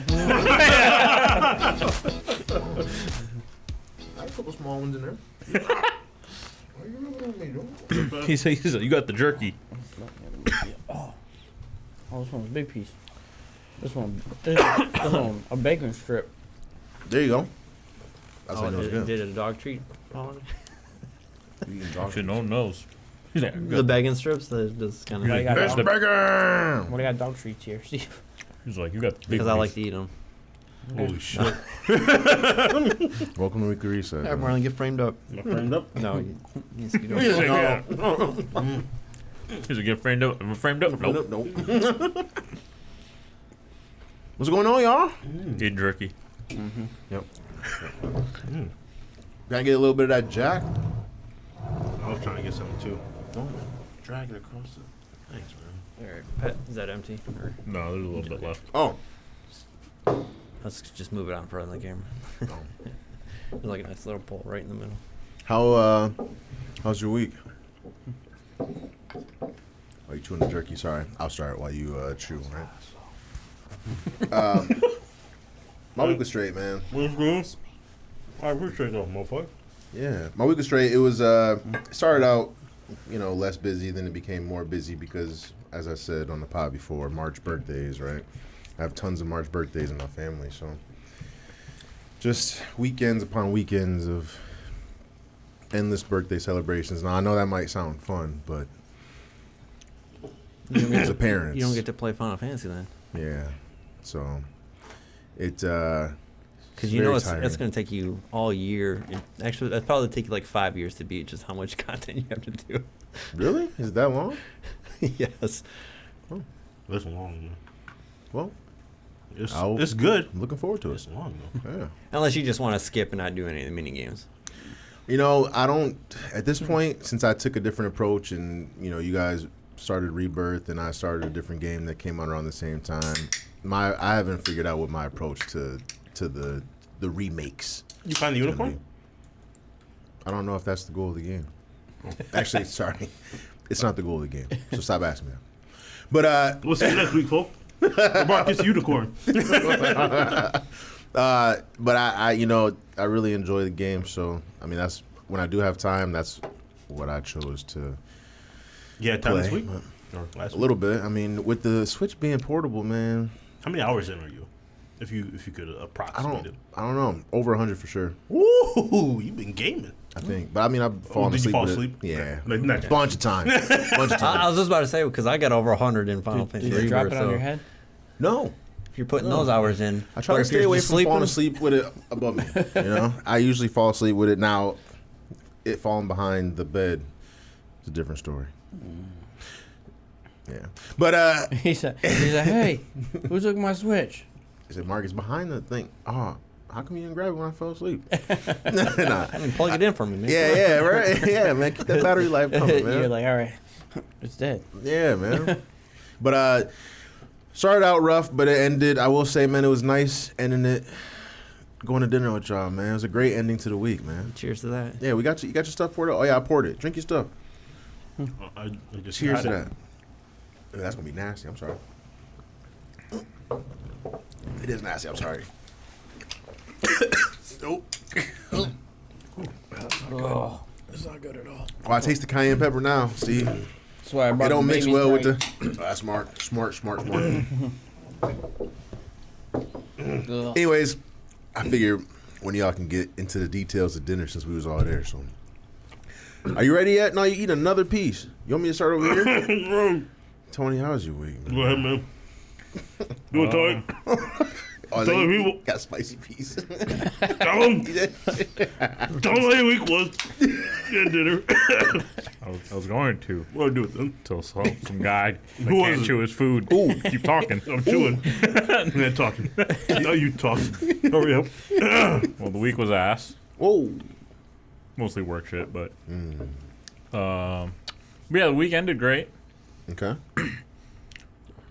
I had a couple small ones in there. Why you looking at me, dude? He said, "You got the jerky." Oh, this one's a big piece. This one, a bacon strip. There you go. That's Oh, how it was good. did a dog treat? You eating dog Shit, no one knows. He's like, The bacon strips that just kind Yeah, of you got Best dog- burger! What do I got dog treats here, Steve? He's like, you got the big because I like piece. to eat them. Holy shit. Welcome to Weekly Reset. Yeah, Marlon, get framed up. Framed up. No, yes, you He's don't. like, yeah. He's like, get framed up. Framed up? Nope. Nope. What's going on, y'all? Eat jerky. Yep. Gotta get a little bit of that Jack. I was trying to get something too. Don't drag it across the. Thanks, man. Alright, Pat, is that empty? Or No, there's a little bit left. Oh. let's just move it out in front of the camera. There's like a nice little pole right in the middle. How's your week? Are you chewing the jerky? Sorry, I'll start while you chew. Right. My week was straight, man. What's good? I appreciate that, motherfucker. Yeah, my week was straight. It was started out, less busy. Then it became more busy because, as I said on the pod before, March birthdays. Right, I have tons of March birthdays in my family, so just weekends upon weekends of endless birthday celebrations. Now I know that might sound fun, but as a parent, You don't get to play Final Fantasy then, yeah. So it because you know it's going to take you all year. Actually, that's probably take you like 5 years to beat just how much content you have to do. Really? Is it that long? Yes. That's long, man. Well, It's good. I'm looking forward to it. It's long, though. Yeah. Unless you just want to skip and not do any of the mini games. I don't, at this point, since I took a different approach and, you guys started Rebirth and I started a different game that came out around the same time, I haven't figured out what my approach to the remakes. You find the unicorn? I don't know if that's the goal of the game. Actually, sorry. It's not the goal of the game. So stop asking me that. But, We'll see you next week, folks. About this unicorn. but I really enjoy the game. So, that's when I do have time, that's what I chose to Yeah, time play. this week? Or last A week? little bit. With the Switch being portable, man, How many hours in are you? If you could approximate it. I don't know. Over 100 for sure, Ooh, you've been gaming. I think. But I've fallen Did you asleep fall with asleep? it. Yeah. Like, next. Bunch of time. I was just about to say, because I got over 100 in Final Fantasy. Did you drop it Rebirth, on so your head? No. If you're putting those hours in, I try or to if stay you're away just from falling sleeping, asleep with it above me. I usually fall asleep with it. Now, it falling behind the bed is a different story. Yeah. But, He said, "Hey, who took my Switch?" I said, Mark, it's behind the thing. Oh, how come you didn't grab it when I fell asleep? Nah. I mean, plug it in for me, man. Yeah, right. Yeah, man. Keep that battery life coming, man. You're like, all right, it's dead. Yeah, man. But started out rough, but it ended. I will say, man, it was nice ending it. Going to dinner with y'all, man. It was a great ending to the week, man. Cheers to that. Yeah, you got your stuff poured out. Oh yeah, I poured it. Drink your stuff. I just Cheers got to it. that. Ooh, that's gonna be nasty. I'm sorry. It is nasty. I'm sorry. Nope. Oh, it's not good at all. Oh, I taste the cayenne pepper now. See, That's why I brought it don't the mix baby well with Sprite. the. Oh, that's smart. Ugh. Anyways, I figured when y'all can get into the details of dinner since we was all there. So, are you ready yet? No, you eat another piece. You want me to start over here? Tony, how's your week, man? Go ahead, man. You want to talk? Oh, Tell the you people. got a spicy piece. Tell them. Tell them how your week was. Yeah, dinner. I was going to What do I do with them? till some guy that Who was can't it? chew his food. Keep talking. I'm chewing. And then talking. No, you talking. Hurry up. Well, the week was ass. Whoa. Mostly work shit, but yeah, the week ended great. Okay.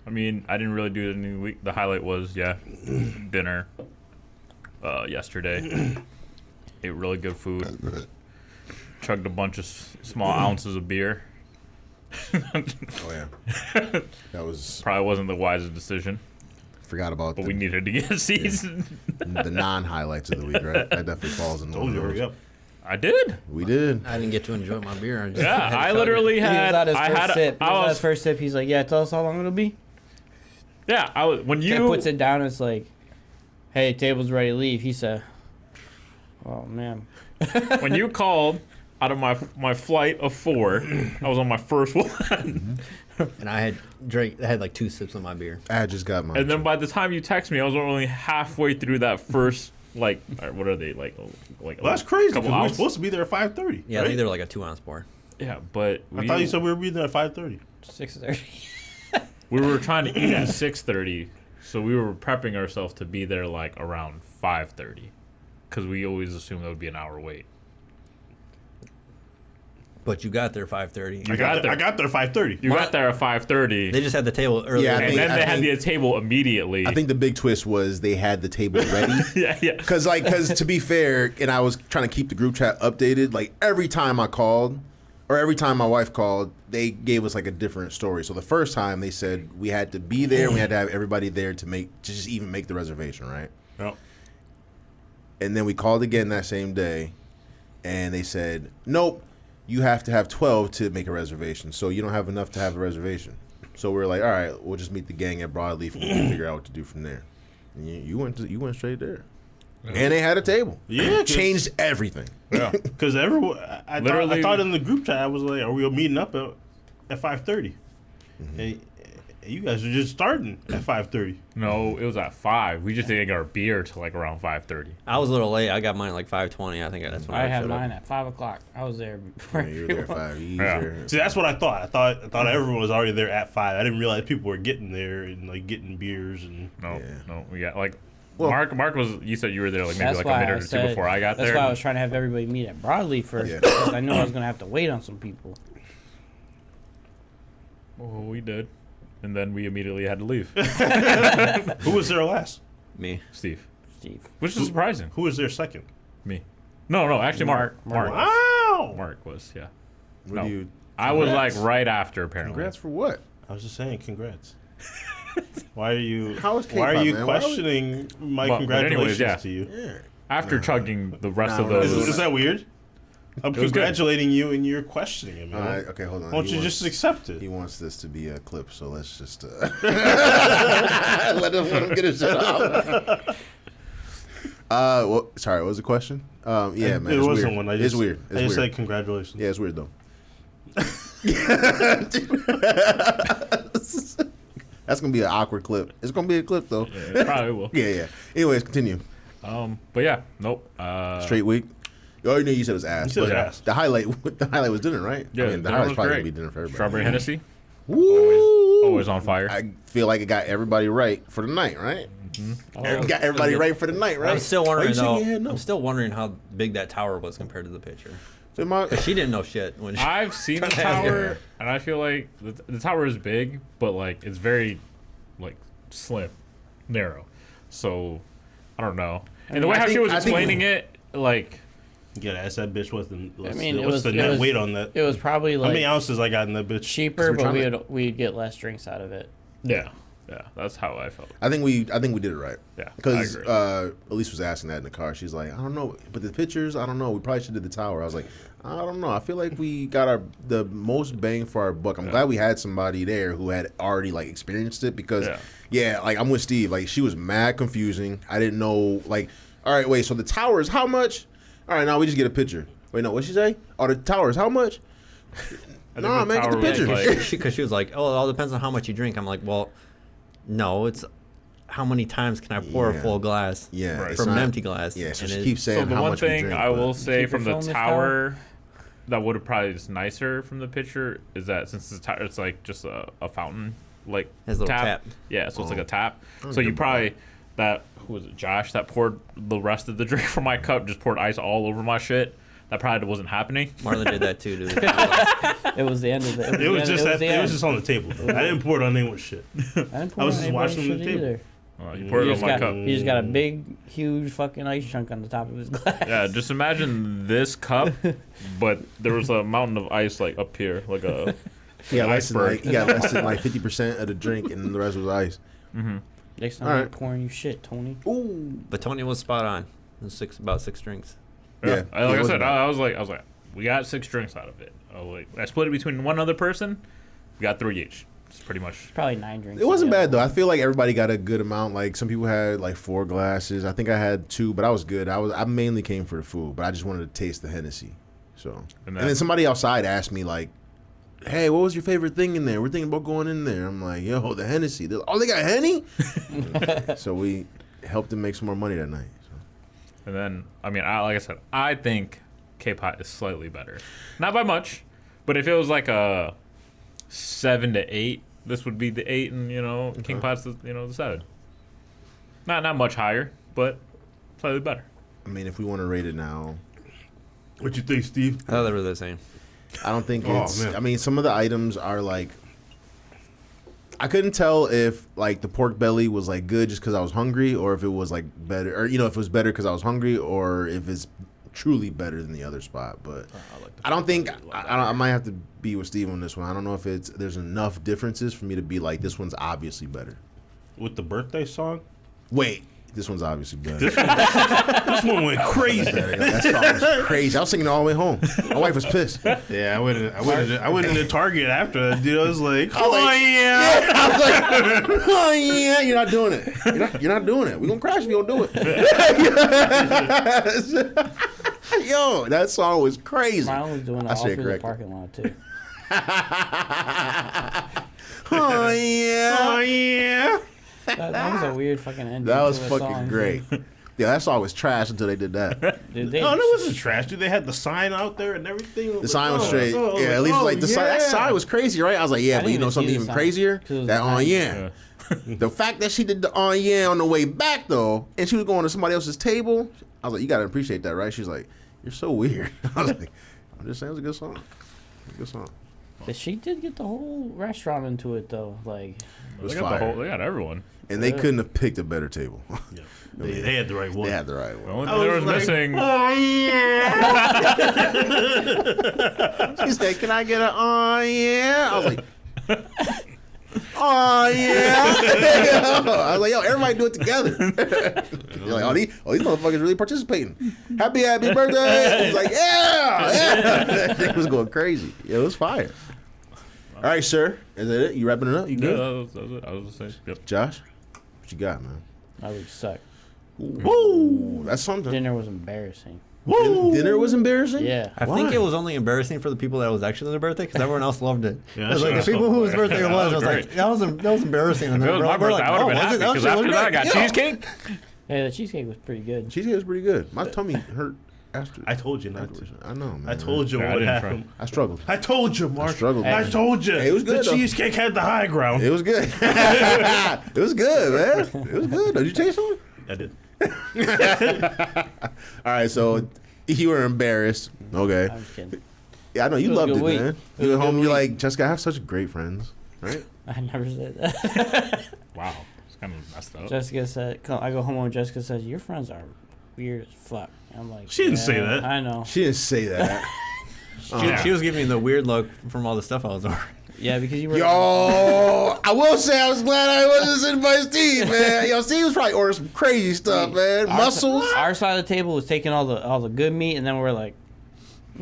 I mean, I didn't really do any week. The highlight was dinner yesterday. Ate really good food. Chugged a bunch of small ounces of beer. Oh yeah. That was Probably wasn't the wisest decision. forgot about But we needed to get a season. the non-highlights of the week, right? That definitely falls in one Told of you, hurry those. up. I did. We did. I didn't get to enjoy my beer. I just Yeah, had to I chug it. literally He was had. at his I first had. sip. He was I at his was. first sip. He's like, "Yeah, tell us how long it'll be." Yeah, I was. When He you puts it down. It's like, "Hey, table's ready to leave." He said, "Oh man." when you called out of my flight of 4, I was on my first one. And I had like 2 sips of my beer. I just got mine. And then by the time you text me, I was only halfway through that first, like, what are they, like Well, that's crazy. couple Because we were hours? supposed to be there at 5:30. Yeah, I think they're like a 2-ounce pour. Yeah, but I thought you said we were be there at 5:30. 6:30. we were trying to eat at 6:30, so we were prepping ourselves to be there, like, around 5:30, because we always assumed that would be an hour wait. But you got there 5:30. I got there. I got there at 5:30. You got there at 5:30, They just had the table earlier. Yeah, I and think- then they had think- the table immediately. I think the big twist was they had the table ready. yeah. Because to be fair, and I was trying to keep the group chat updated. Like every time I called, or every time my wife called, they gave us like a different story. So the first time they said we had to be there, and we had to have everybody there to just even make the reservation, right? Yep. And then we called again that same day, and they said, nope, you have to have 12 to make a reservation. So you don't have enough to have a reservation. So we're like, all right, we'll just meet the gang at Broadleaf and we can figure out what to do from there. And you went straight there. And they had a table. Yeah, 'cause- Changed everything. Yeah. Because everyone, I Literally- thought in the group chat, I was like, are we meeting up at 5:30? And you guys are just starting at 5:30. No, it was at 5. We just didn't get our beer till like around 5:30. I was a little late. I got mine at like 5:20. I think that's when I I had showed up. mine at 5:00. I was there before. You were there at 5. Yeah. See, that's what I thought. I thought everyone was already there at 5. I didn't realize people were getting there and like getting beers and. No, Yeah. no, we got like Well- Mark was. You said you were there like maybe That's like why a minute I or two said- before I got That's there. why I was trying to have everybody meet at Broadleaf first Yeah. because I knew I was gonna have to wait on some people. Well, we did, and then we immediately had to leave. Who was there last? Me. Steve, Steve. which is surprising. Who was there second? Me. No, actually Mark. Mark. Wow. Mark was What No. do you? I was like Congrats. right after apparently. Congrats for what? I was just saying, congrats. Why are you? How was Why are K-pop, you man? Why would- questioning my But congratulations anyways, yeah. to you? Yeah. After chugging the rest No, of no, those. Is that weird? I'm was good. congratulating you and you're questioning it, man. All right. Okay. Hold on. Why don't He you wants- just accept He it? wants this to be a clip, so let's just let him get his shit out. Well, sorry. What was the question? Yeah, man. It it's wasn't weird. one. It's weird. I It's just weird. said congratulations. Yeah, it's weird though. That's gonna be an awkward clip. It's gonna be a clip though. Yeah, it probably will. Yeah. Anyways, continue. But yeah, nope. Straight week. You already knew you said it was ass. You said it was but ass. The highlight was dinner, right? Yeah, I mean, the dinner highlight's was probably great. gonna be dinner for everybody. Strawberry Hennessy, Woo! always on fire. I feel like it got everybody right for the night, right? Oh, Got everybody right for the night, right? I'm still Why you wondering shaking though. your head no? I'm still wondering how big that tower was compared to the picture. So my- She didn't know shit when she. I've seen the Trying to ask tower, and I feel like the tower is big, but like it's very like slim, narrow. So I don't know. And the way I how she think- was I think- explaining it, like You gotta ask that bitch what's it what's was- the it net was- weight on that. It was probably How many like ounces I got in that bitch? cheaper, we're but trying we'd get less drinks out of it. yeah, that's how I felt. I think we did it right. Yeah, Because I agree. Elise was asking that in the car. She's like, I don't know, but the pictures, I don't know. We probably should have did the tower. I was like, I don't know. I feel like we got the most bang for our buck. I'm glad we had somebody there who had already like experienced it because like I'm with Steve. Like she was mad confusing. I didn't know like, all right, wait. So the tower is how much? All right, now we just get a picture. Wait, no, what'd she say? Oh, the tower is how much? I think Nah, the man, get the tower was, picture. like- Because she was like, "Oh, it all depends on how much you drink." I'm like, "Well, no, it's how many times can I pour a Yeah. full glass Yeah, Right. it's from an not- empty glass?" Yeah, so And she it- keeps saying So the how one much we thing drink, I but- will say Keep from your the phone this tower that would have probably just nicer from the picture is that since the tower it's like just a fountain like Has a little tap. Yeah, so it's like a tap. don't So you know about probably who was it, Josh, that poured the rest of the drink from my cup, just poured ice all over my shit. That probably wasn't happening. Marlon did that too, dude. It was the end of the. It was just the that. It end. was just on the table. I didn't pour it on anyone's shit. I didn't pour I was on just anybody's watching the shit table. either. You poured He it just, on my got, cup. he just got a big, huge fucking ice chunk on the top of his glass. Yeah, just imagine this cup, but there was a mountain of ice like up here, like a He got less than iceberg. like 50% of the drink, and the rest was ice. Next time All I'm right. pouring you shit, Tony. Ooh. But Tony was spot on. It was about 6 drinks. Yeah, Yeah, like it I wasn't said, bad. I was like, we got 6 drinks out of it. I split it between one other person. We got 3 each. It's pretty much. Probably 9 drinks. It wasn't together. bad though. I feel like everybody got a good amount. Like some people had like 4 glasses. I think I had 2, but I was good. I mainly came for the food, but I just wanted to taste the Hennessy. So and then somebody outside asked me like, "Hey, what was your favorite thing in there? We're thinking about going in there." I'm like, "Yo, the Hennessy." They're like, "Oh, they got Henny?" So we helped them make some more money that night. So. And then, I mean, like I said, I think K-Pot is slightly better. Not by much, but if it was like a 7 to 8, this would be the 8, and King Pot's the 7. Not much higher, but slightly better. I mean, if we want to rate it now, What you think, Steve? I thought they were the same. I don't think Oh, it's. man. I mean, some of the items are like. I couldn't tell if like the pork belly was like good just because I was hungry, or if it was like better, or if it was better because I was hungry, or if it's truly better than the other spot. But I don't think I might have to be with Steve on this one. I don't know if there's enough differences for me to be like this one's obviously better. With the birthday song? Wait, this one's obviously better. This one went crazy. That song was crazy. I was singing it all the way home. My wife was pissed. Yeah, I went into Target after that, dude. I was like, I was oh like, yeah. I was like, oh yeah, you're not doing it. You're not doing it. We're gonna crash if you don't do it. Yo, that song was crazy. Mine was doing I that all said through the correct. parking lot too. Oh yeah. Oh yeah. That was a weird fucking ending. That was to a fucking song, great. Yeah, that song was trash until they did that. Dude, they No, that wasn't trash, dude. They had the sign out there and everything. The sign was straight. Yeah, at least like that sign was crazy, right? I was like, yeah, I but you didn't know even see something the even sign, crazier? 'cause it was That behind. yeah. The fact that she did the yeah on the way back though, and she was going to somebody else's table, I was like, you gotta appreciate that, right? She's like, you're so weird. I was like, I'm just saying it was a good song. Good song. But she did get the whole restaurant into it though. Like, It was They got fire. they got everyone. And they couldn't have picked a better table. Yeah. They had the right one. They had the right The one. only I thing there was was like, missing. Oh yeah. She said, can I get an yeah? I was like, oh yeah. I was like, yo, everybody do it together. You're like, these motherfuckers really participating. Happy birthday. He's like, yeah. It was going crazy. It was fire. All right, sir. Is that it? You wrapping it up? You Yeah, good? that was it. I was just saying. Yep. Josh, what you got, man? I would suck. Woo! That's something. Dinner was embarrassing. Dinner was embarrassing? Yeah. I think it was only embarrassing for the people that it was actually their birthday because everyone else loved it. Yeah, it was like that's the people whose birthday it That was, was I was like, that was embarrassing. And If it was my we're birthday, I would have been happy was it? because That after was that I great. got Yeah. cheesecake. Hey, the cheesecake was pretty good. Cheesecake was pretty good. My tummy hurt after. I told you not to. I know, man. I told you Yeah, I what didn't happened. I struggled. I told you, Mark. struggled. I told you. Hey, it was good, The though. cheesecake had the high ground. It was good. It was good, man. It was good. Did you taste something? I did. All right, so you were embarrassed. Okay. I'm just kidding. Yeah, I know you It was a loved good it, week. man. It was You a at good home, you're week. like, Jessica, I have such great friends, right? I never said that. Wow, it's kind of messed up. Jessica said, I go home and Jessica says, your friends are weird as fuck. I'm like, She didn't say "Yeah, that." I know. She didn't say that. She was giving me the weird look from all the stuff I was ordering. Yeah, because you were. Yo, I will say I was glad I wasn't sitting by Steve, man. Yo, Steve was probably ordering some crazy stuff, man. Muscles. Our side of the table was taking all the good meat, and then we're like,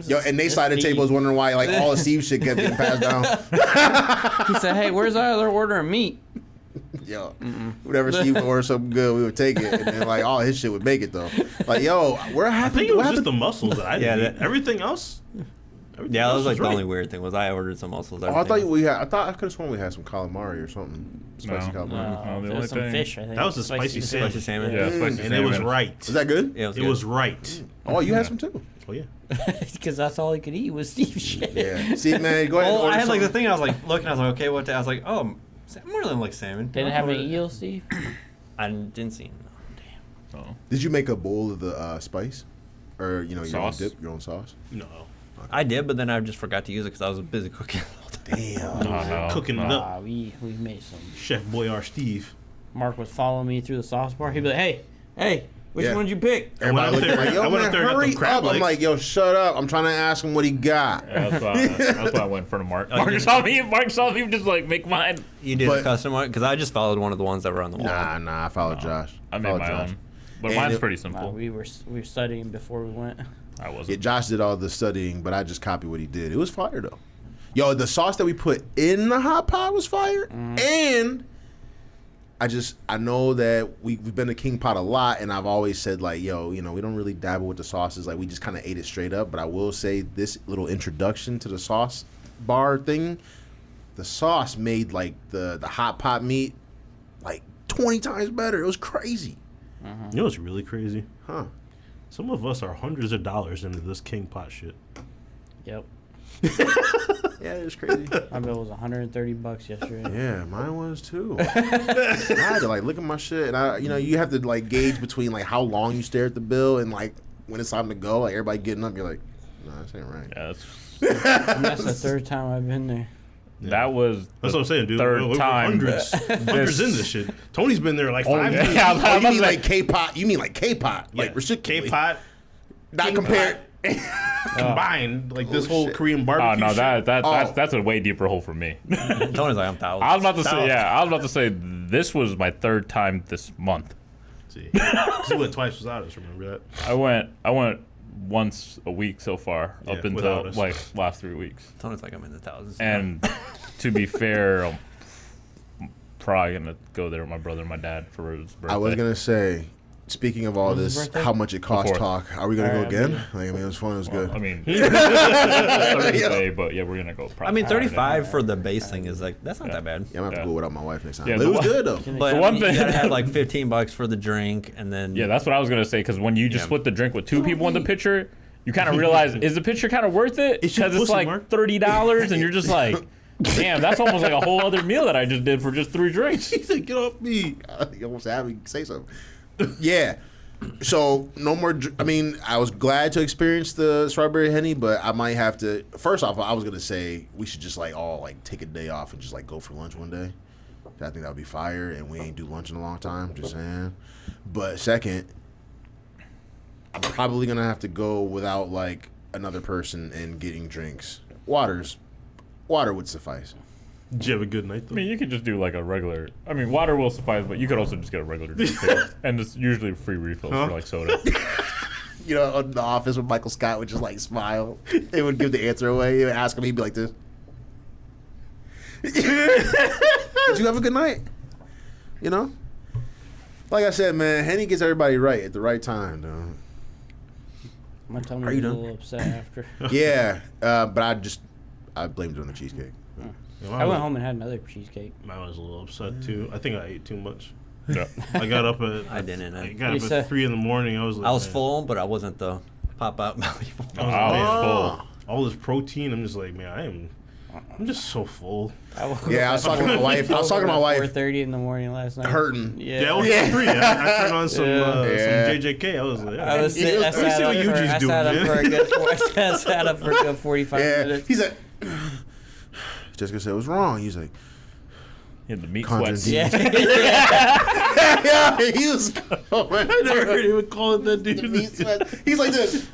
Yo, and they side of the table was wondering why like all the Steve shit kept getting passed down. He said, "Hey, where's our other order of meat?" Yo, whenever Steve would order something good, we would take it, and then like all his shit would make it though. Like, yo, where I happened? think it what was just happened? the mussels that I Yeah, didn't eat. that- Everything else. everything Yeah, that else was like the right. only weird thing was I ordered some mussels. Oh, I thought I could have sworn we had some calamari or something. Spicy No. calamari. No, the there only was some thing- fish. I think That was the spicy salmon. Spicy salmon. Yeah, spicy And it was salmon. right. Is that good? Yeah, it was It good. was right. Oh, you had some too. Oh yeah. because that's all he could eat was Steve shit. Yeah. See, man, go ahead. and Well, order I had like the something. thing. I was like looking. I was like, okay, what? I was like, oh, more than like salmon. Didn't have any eel, Steve. I didn't see. Oh. Did you make a bowl of the spice, or your Sauce? own dip, your own sauce? No. I did, but then I just forgot to use it because I was busy cooking. Damn. No. Cooking it up. We made some. Chef Boyar Steve. Mark was following me through the sauce bar. He'd be like, "Hey, Which Yeah. one'd you pick? Everybody went up looking there- like, yo, I went man, up there and got hurry them crab up. I'm legs. like, yo, shut up. I'm trying to ask him what he got. Yeah, that's why I went in front of Mark. Mark saw me just like make mine. You did But- a custom one because I just followed one of the ones that were on the wall. Nah, I followed Josh. I made Followed my Josh. own, but And mine's it- pretty Nah, simple. we were studying before we went. I wasn't. Yeah, Josh did all the studying, but I just copied what he did. It was fire though. Yo, the sauce that we put in the hot pot was fire, and I know that we've been to King Pot a lot, and I've always said like, yo, you know, we don't really dabble with the sauces. Like we just kind of ate it straight up. But I will say this little introduction to the sauce bar thing, the sauce made like the hot pot meat like 20 times better. It was crazy, You know what's really crazy? huh? Some of us are hundreds of dollars into this King Pot shit. Yep. Yeah, it was crazy. My bill was $130 yesterday. Yeah, mine was too. I had to like look at my shit, and you have to like gauge between like how long you stare at the bill and like when it's time to go. Like everybody getting up, you're like, no, this ain't right. Yeah, that's, And that's the third time I've been there. that was That's what I'm saying, dude. third We're time. hundreds in this shit. Tony's been there like Oh, 5 yeah. years. I was Oh, you mean like- like K-pop? You mean like K-pop? Like reciprocally. K-Pot Not King compared. combined, like this whole shit. Korean Oh barbecue. no, shit. that's a way deeper hole for me. Tony's like, I'm thousands. I was about to say this was my third time this month. See, 'cause you went twice without us. Remember that? I went once a week so far Yeah, up without until us. like last 3 weeks. Tony's like, I'm in the thousands. And to be fair, I'm probably gonna go there with my brother and my dad for his birthday. I was gonna say, speaking of all When's his this, birthday? how much it cost Before. talk. Are we gonna go Alright, again? Like, I mean, it was fun. It was good. I mean, Thursday, but yeah, we're gonna go. I mean, probably 35 for the base thing is like, that's not that bad. Yeah, I'm gonna have to Yeah. go without my wife next time. Yeah, But it the was one- good though. But The one you thing- gotta have like $15 for the drink, and then Yeah, that's what I was gonna say. Because when you just Yeah. split the drink with two people in the picture, you kind of realize is the picture kind of worth it? It's your Because it's pussy, like Mark. $30, and you're just like, damn, that's almost like a whole other meal that I just did for just 3 drinks. He said, "Get off me." You almost had me say something. Yeah. So no more. I mean, I was glad to experience the strawberry henny, but I might have to. First off, I was gonna say we should just like all like take a day off and just like go for lunch one day. I think that would be fire, and we ain't do lunch in a long time. Just saying. But second, I'm probably gonna have to go without like another person and getting drinks. Water would suffice. Did you have a good night I though? mean, you could just do like a regular. I mean, water will suffice, but you could also just get a regular drink, too. And it's usually free refills for like soda. You know, in the office when Michael Scott would just like smile. They would give the answer away. He would ask him, he'd be like this. Did you have a good night? You know? Like I said, man, Henny gets everybody right at the right time, though. My tummy Are was you a done? little upset after. Yeah, but I blamed it on the cheesecake. Yeah, I went home and had another cheesecake. I was a little upset too. I think I ate too much. Yeah. I got up at I didn't. I I got You up said- at 3 in the morning. I was like, I was man. full, but I wasn't the pop out belly full. I was I like, was man, full. all this protein. I'm just like, man, I'm just so full. I woke Yeah, I was talking to my wife. I was talking to my wife. 4:30 in the morning last night. Hurting. Yeah. Yeah, I was at 3. I turned on some Yeah. some JJK. I was like, I was Let me I see sat what up for, Yuji's I doing, sat up man. for a good I sat up for a good 45 Yeah, minutes. he said. Jessica said, "What's wrong?" He's like, He had the meat Content sweats. Yeah. "Yeah, he was." Oh, man. I never heard anyone call it that, dude. He's like this.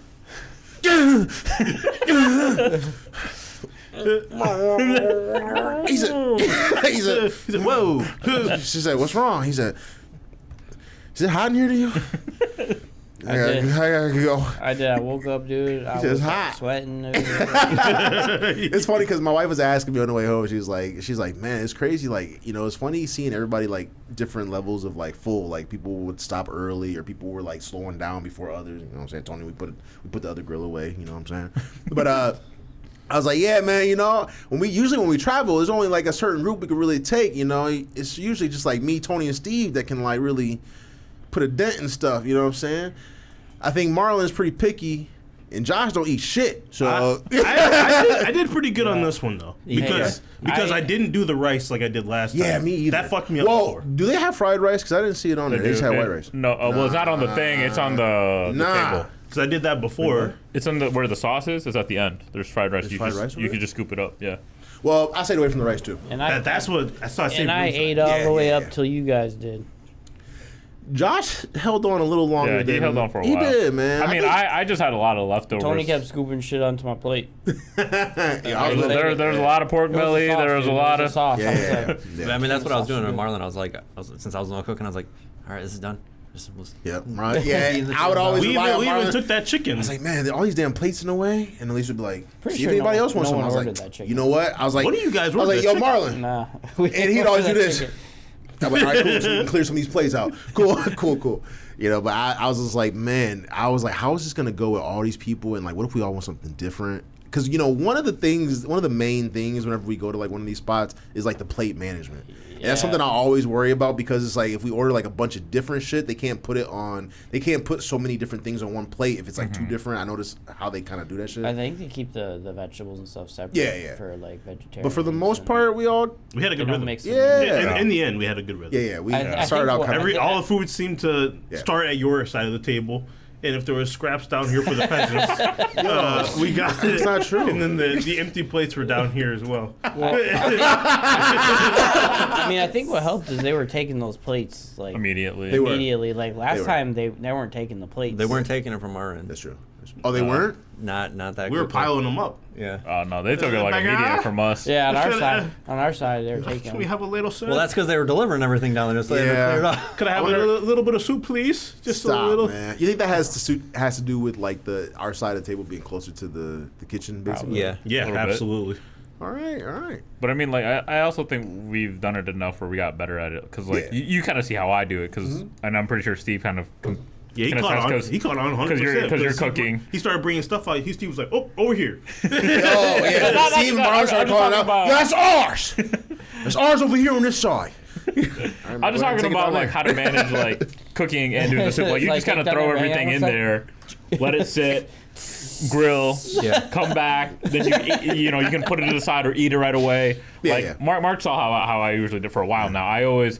he said, He said, "Whoa." she said, "What's wrong?" He said, "Is it hot in here to you?" I did. gotta go. I did. I woke up, dude. I said, was "It's hot." sweating. It's funny because my wife was asking me on the way home. She's like, "Man, it's crazy. Like, you know, it's funny seeing everybody like different levels of like full. Like people would stop early, or people were like slowing down before others. You know what I'm saying? Tony, we put the other grill away. You know what I'm saying? But I was like, yeah, man. You know, when we travel, there's only like a certain route we could really take. You know, it's usually just like me, Tony, and Steve that can like really put a dent in stuff. You know what I'm saying? I think Marlon's pretty picky, and Josh don't eat shit. So I did pretty good on this one though, because I- I didn't do the rice like I did last yeah, time. me either. That fucked me up Well, before. do they have fried rice? Because I didn't see it on there. They just had white rice. No, well, it's not on the thing. It's on the Nah. table. Because I did that before. It's on the where the sauce is. It's at the end. There's fried rice. There's fried rice You with can it? just scoop it up. Yeah. Well, I stayed away from the rice too. And I That's what I saw. and I ate all Yeah, the way yeah, up yeah. till you guys did. Josh held on a little longer. Yeah, he held on for a He while. did, man. I mean, I just had a lot of leftovers. Tony kept scooping shit onto my plate. There's a lot of pork It was the belly. sauce, There was a dude. It lot the of. sauce. Yeah, I was yeah, like, yeah. I mean, that's what I was Sauce doing is with good. Marlon. Since I was the one cooking, I was like, all right, this is done. Yep. Right. Yeah. I would always We rely on even Marlon. took that chicken. I was like, man, all these damn plates in the way, and Elise would be like, Pretty see sure if anybody no- else wants no some. I one was ordered like, that chicken. you know what? I was like, What do you guys I was order like, that yo, chicken? Marlon. nah. And he'd always do That this. chicken. I'm like, all right, cool. So we can clear some of these plates out. Cool. You know, but I was just like, man, I was like, how is this gonna go with all these people? And like, what if we all want something different? Because you know, one of the main things whenever we go to like one of these spots is like the plate management. And that's something I always worry about because it's like if we order like a bunch of different shit, they can't put so many different things on one plate if it's like too different. I notice how they kind of do that shit. I think they keep the vegetables and stuff separate. Yeah. For like vegetarian. But for the most part, we all We had a good rhythm. In the end, we had a good rhythm. yeah, we I started think out what- kind of All the food seemed to Yeah. start at your side of the table. And if there was scraps down here for the peasants, we got it. It's not true. And then the empty plates were down here as well. I mean, I think what helped is they were taking those plates like Immediately. They were. immediately. Like last were. time, they weren't taking the plates. They weren't taking it from our end. That's true. Oh, they weren't? Not that. We were quickly. piling them up. Yeah. Oh no, they took it like immediate from us. Yeah, on our Could- side. On our side, they were taking. Can we have a little sir? Well, that's because they were delivering everything down there, so they had to Yeah. clear it off. Could I have a little bit of soup, please? Just Stop, a little. man. You think that has to do with like our side of the table being closer to the kitchen, basically? Yeah. Yeah, Little bit. absolutely. All right. But I mean, like, I also think we've done it enough where we got better at it. Because, like, Yeah. you kind of see how I do it. Because, and I'm pretty sure Steve kind of. Yeah, he can caught attest on. 'cause- He caught on 100%. 'cause you're cooking. He started bringing stuff out. Steve was like, "Oh, over here." Oh, yeah. Steve and Marlon started calling out. about- Yeah, that's ours. That's ours over here on this side. I'm just talking about, like, how to manage, like, cooking and doing the soup. Like, you Like, just kind of take throw down the everything ram or in something? there, let it sit, grill, Yeah. come back, then you can put it to the side or eat it right away. Yeah, Like, yeah. Mark saw how I usually did for a while now. I always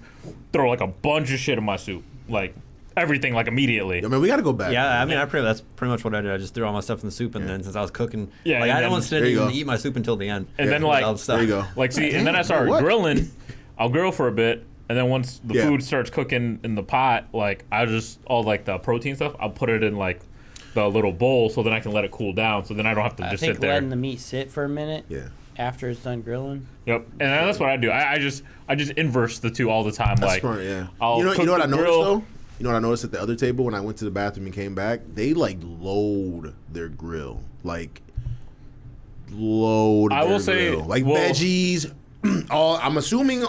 throw, like, a bunch of shit in my soup. Like, everything, like, immediately. I mean, we got to go back. Yeah, I mean, that's pretty much what I did. I just threw all my stuff in the soup, and then since I was cooking, Yeah, like and I then- don't want to There you even go. eat my soup until the end. And then, With like, all the stuff. There you go. Like, see, and then I start What? grilling. I'll grill for a bit, and then once the Yeah. food starts cooking in the pot, like, I just, all, like, the protein stuff, I'll put it in, like, the little bowl so then I can let it cool down so then I don't have to I just think sit there. letting the meat sit for a minute Yeah. after it's done grilling. Yep. And that's what I do. I just inverse the two all the time. That's like, smart, yeah. I'll You know cook what I the noticed, grill. though? You know what I noticed at the other table when I went to the bathroom and came back? They, like, load their grill. Like, load I their will say, grill. Like, well- veggies, I'm assuming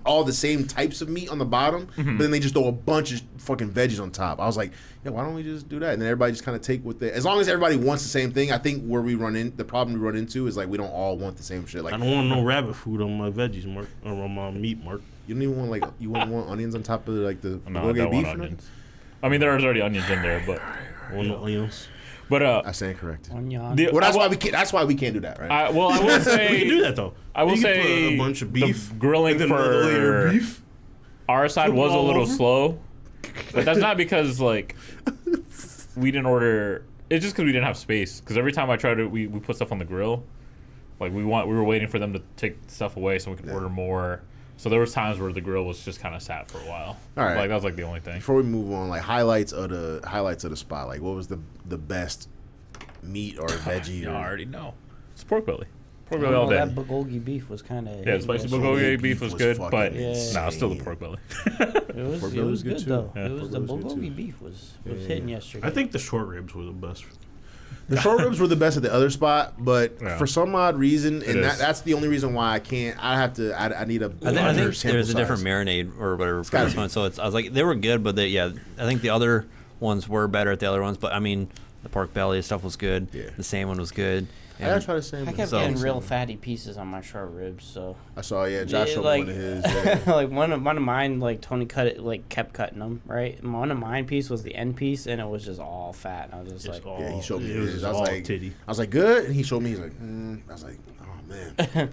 all the same types of meat on the bottom, Mm-hmm. but then they just throw a bunch of fucking veggies on top. I was like, yeah, why don't we just do that? And then everybody just kind of take what they, as long as everybody wants the same thing. I think where the problem we run into is like we don't all want the same shit. Like, I don't want no rabbit food on my veggies, Mark, or on my meat, Mark. you don't even want like you wouldn't want onions on top of like the No, I bulgogi don't beef. want or onions. I mean, there's already onions in there, but I want no onions. I stand corrected. Onion. Well, that's why we can't. That's why we can't do that, right? I will We can do say that though. I will You can say put a bunch of beef, the grilling and then another layer of for beef. our side Flip it was a all little over? slow, but that's not because like we didn't order. It's just because we didn't have space. Because every time I tried to, we put stuff on the grill. Like we were waiting for them to take stuff away so we could order more. So there was times where the grill was just kind of sat for a while. All right. Like that was like the only thing. Before we move on, like highlights of the spot. Like, what was the best meat or veggie? Yeah, I or, already know. It's pork belly. Pork belly all Oh, day. that bulgogi beef was kind of. Yeah, the spicy bulgogi bulgogi beef was good, fucking but insane. nah, it's still the pork belly. It was, Pork it belly was was good good too. though. Yeah. It was Pork the belly was good bulgogi too. beef was hitting yesterday. I think the short ribs were the best. The short ribs were the best at the other spot, but Yeah. for some odd reason, It and is. that's the only reason why I can't. I need a. I think larger sample there's a different size. marinade or whatever for gotta this be. one. So I was like, they were good, but I think the other ones were better at the other ones. But I mean, the pork belly stuff was good. Yeah. The salmon was good. I gotta And try the same. I kept So- getting real fatty pieces on my short ribs, so I saw. Yeah, Josh Yeah, showed like, me one of his. Yeah. like one of mine, like Tony cut it, like kept cutting them. Right, and one of mine piece was the end piece, and it was just all fat. And I was just Just like, all, Yeah, he showed me it was his. just I was all like, titty. I was like, good, and he showed me. He's like, I was like, oh man.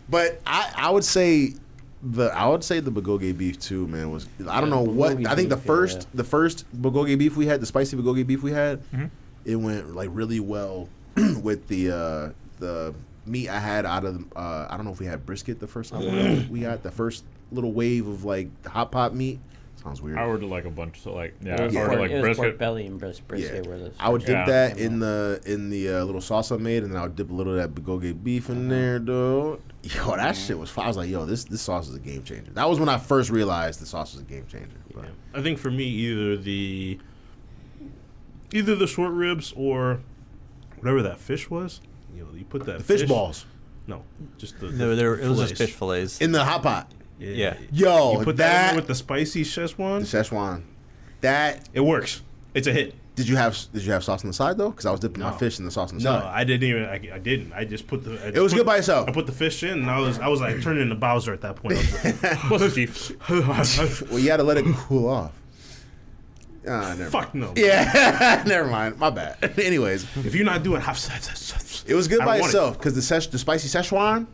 But I would say the bulgogi beef too, man. Was I don't know what bulgogi I think beef, the first bulgogi beef we had, the spicy bulgogi beef we had, Mhm. it went like really well with the meat I had out of I don't know if we had brisket the first time we got the first little wave of like hot pot meat. Sounds weird. I ordered like a bunch of like It was, I ordered like it was pork brisket. belly and brisket were the. I would dip Yeah. that in the little sauce I made, and then I would dip a little of that bulgogi beef in there, dude. Yo, that shit was fire. I was like, yo, this sauce is a game changer. That was when I first realized the sauce was a game changer. But I think for me, either the short ribs or whatever that fish was. You know, you put that fish balls No, just the It was just fillets. fish fillets. in the hot pot. Yeah. Yo, You put that in with the spicy Szechuan. the Szechuan. That It works. It's a hit. did you have sauce on the side though? Because I was dipping my No. fish in the sauce on the No, side. I didn't even. I didn't. I just put the. It was good by itself. I put the fish in, and I was like turning into Bowser at that point. I was Chief. like, Well, you had to let it cool off. Never fuck no. Yeah, never mind. My bad. Anyways, If you're not doing half, it was good I by don't want itself because the spicy Szechuan,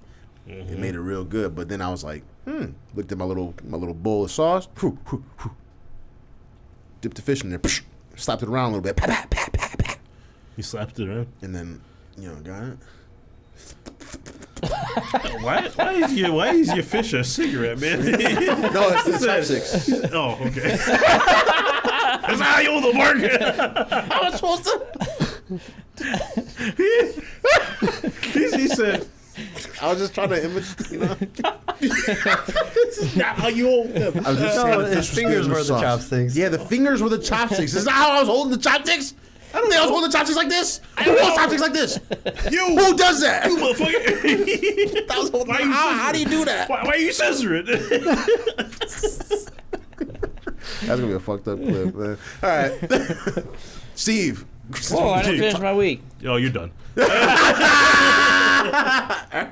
it made it real good. But then I was like, looked at my little bowl of sauce, dipped the fish in there, slapped it around a little bit, You slapped it in. and then got it. Why is your fish a cigarette, man? No, it's the chopsticks. Oh, okay. That's how you the market. I was supposed to. He said, I was just trying to imitate. "This is not how you hold them." I was just saying the his fish was fingers good in were the sauce. chopsticks. Yeah, the fingers were the chopsticks. Is that how I was holding the chopsticks? I don't think I was holding the chopsticks like this. I didn't hold chopsticks like this. You, Who does that? you motherfucker. I was holding Why you how do you do that? Why are you censoring? That's gonna be a fucked up clip, man. All right, Steve. Whoa, I didn't finish my week. Yo, you're done.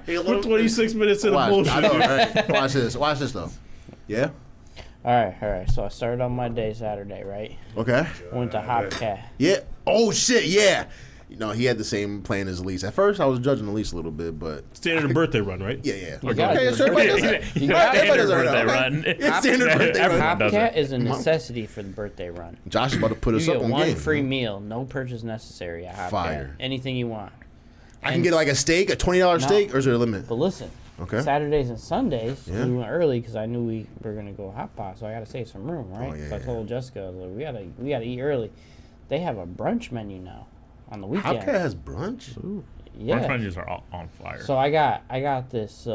We're 26 minutes in the Watch, bullshit. I know, right? Watch this. Watch this though. Yeah. All right. So I started on my day Saturday, right? Okay. Went to Hopcat. Yeah. Oh shit. Yeah. He had the same plan as Elise. At first, I was judging Elise a little bit, but Standard birthday run, right? yeah. You gotta Okay, do sure. it. Everybody does that. You gotta Everybody does Standard that. birthday Okay. run. Yeah, standard birthday run. Everyone does Hopcat it. is a necessity for the birthday run. Josh is about to put You us up get on one game. free meal, no purchase necessary at Hopcat. Fire. Anything you want. I can get like a steak, a $20 steak, or is there a limit? But listen, Okay. Saturdays and Sundays, Yeah. we went early because I knew we were gonna go hot pot, so I gotta save some room, right? Oh, yeah, so I yeah. told Jessica, I was like, we gotta eat early. They have a brunch menu now on the weekend. Hopcat has brunch. Brunch Yeah. menus are all on fire. So I got this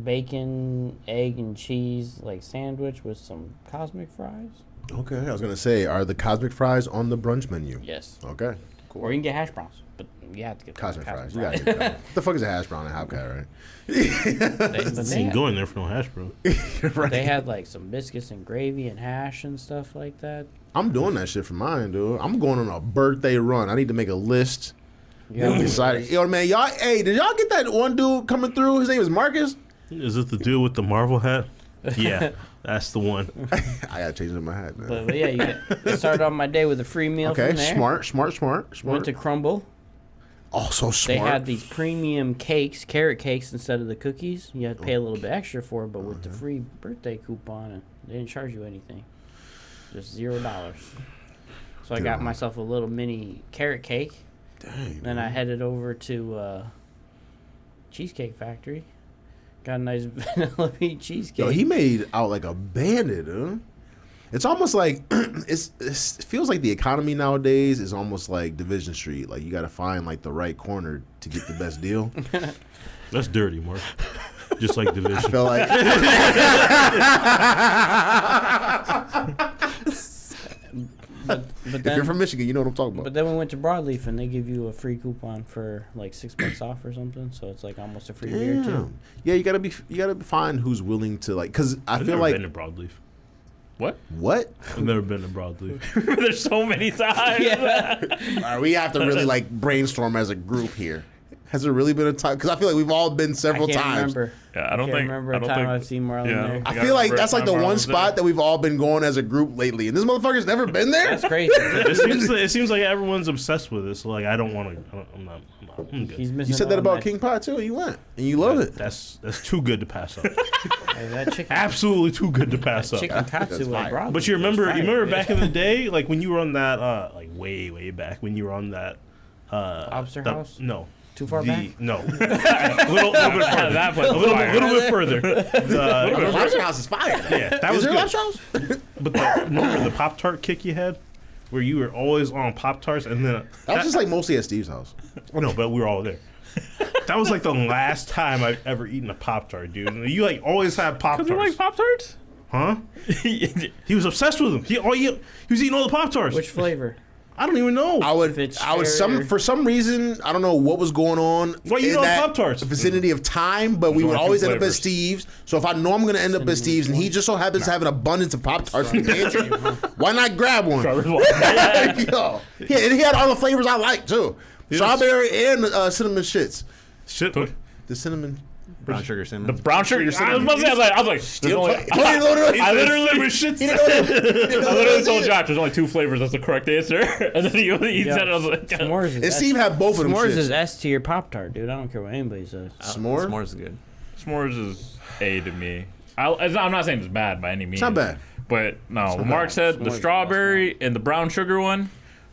bacon, egg, and cheese like sandwich with some cosmic fries. Okay, I was gonna say, are the cosmic fries on the brunch menu? Yes. Okay. Or you can get hash browns, but you have to get the Cosmic fries. You fries. gotta get what the fuck is a hash brown at Hopcat, right? But You ain't going there for no hash, bro. Right. they had like some biscuits and gravy and hash and stuff like that. I'm doing that shit for mine, dude. I'm going on a birthday run. I need to make a list. Yeah. Decided, yo, man, y'all. Hey, did y'all get that one dude coming through? His name is Marcus. Is it the dude with the Marvel hat? Yeah, that's the one. I gotta change it in my hat, man. But yeah, I started on my day with a free meal Okay, from there. smart. Went to Crumble. Also They smart. had these premium cakes, carrot cakes instead of the cookies. You had to pay a little bit extra for it, but with the free birthday coupon, and they didn't charge you anything. Just $0. So I got Dude. myself a little mini carrot cake. Dang. Then I headed over to Cheesecake Factory. Got a nice vanilla bean cheesecake. Yo, he made out like a bandit, huh? It's almost like it feels like the economy nowadays is almost like Division Street. Like you got to find like the right corner to get the best deal. That's dirty, Mark. Just like I Division. feel like but if then, you're from Michigan, you know what I'm talking but about. then we went to Broadleaf and they give you a free coupon for like $6 off or something. So it's like almost a free beer too. Damn. Yeah, you gotta find who's willing to like, cause I I've feel never like been to Broadleaf. What? what? I've never been to Broadleaf. There's so many times. Yeah. All right, we have to really like brainstorm as a group here. Has there really been a time? Because I feel like we've all been several I can't times. remember. Yeah, I I don't can't think. remember I a don't time think. I've seen Marlon Yeah. there. I You feel like gotta that's like the remember one Marlon's spot that we've all been going as a group lately, and this motherfucker's never been there. That's crazy. It seems like everyone's obsessed with it. So like, I don't want to. I'm not. I'm good. He's missing You said that out about on King Pie too. You went and you love it. That's too good to pass up. Hey, that chicken, Absolutely too good to pass up. chicken katsu That's at fire. Broadleaf But you was remember fire. back in the day, like when you were on that, like way back when you were on that Lobster House? No. Too far back? No. a little bit further. That place A was little fire. bit further. The- Lobster House is fire. yeah, that Is was there a good. Lobster House? But remember the Pop Tart kick you had, where you were always on Pop Tarts, and then That was just like mostly at Steve's house. no, but we were all there. That was like the last time I've ever eaten a Pop Tart, dude. And you like always had Pop Cause you Tarts, like Pop Tarts? huh? He was obsessed with them. He was eating all the Pop Tarts. Which flavor? I don't even know. I would Fitzgerald. for some reason, I don't know what was going on Why you in know that Pop-Tarts? vicinity of time, but we There's would only always two end up at flavors. Steve's. So if I know I'm going to end up at Steve's and he just so happens to have an abundance of Pop-Tarts in the pantry, why not grab one? Yo. Yeah, and he had all the flavors I like too. Strawberry and cinnamon shits. Shit. The cinnamon. Brown sugar The cinnamon. brown sugar. I was about to say, I was like, there's only, I literally told Josh there's only 2 flavors. That's the correct answer. And then he said, I was like, S'mores is And Steve had both of them. S'mores shits. is S tier Pop Tart, dude. I don't care what anybody says. S'more? S'mores is good. s'mores is A to me. I'm not saying it's bad by any means. It's not bad. But no, not Mark bad. said S'mores the is the strawberry and the brown sugar one,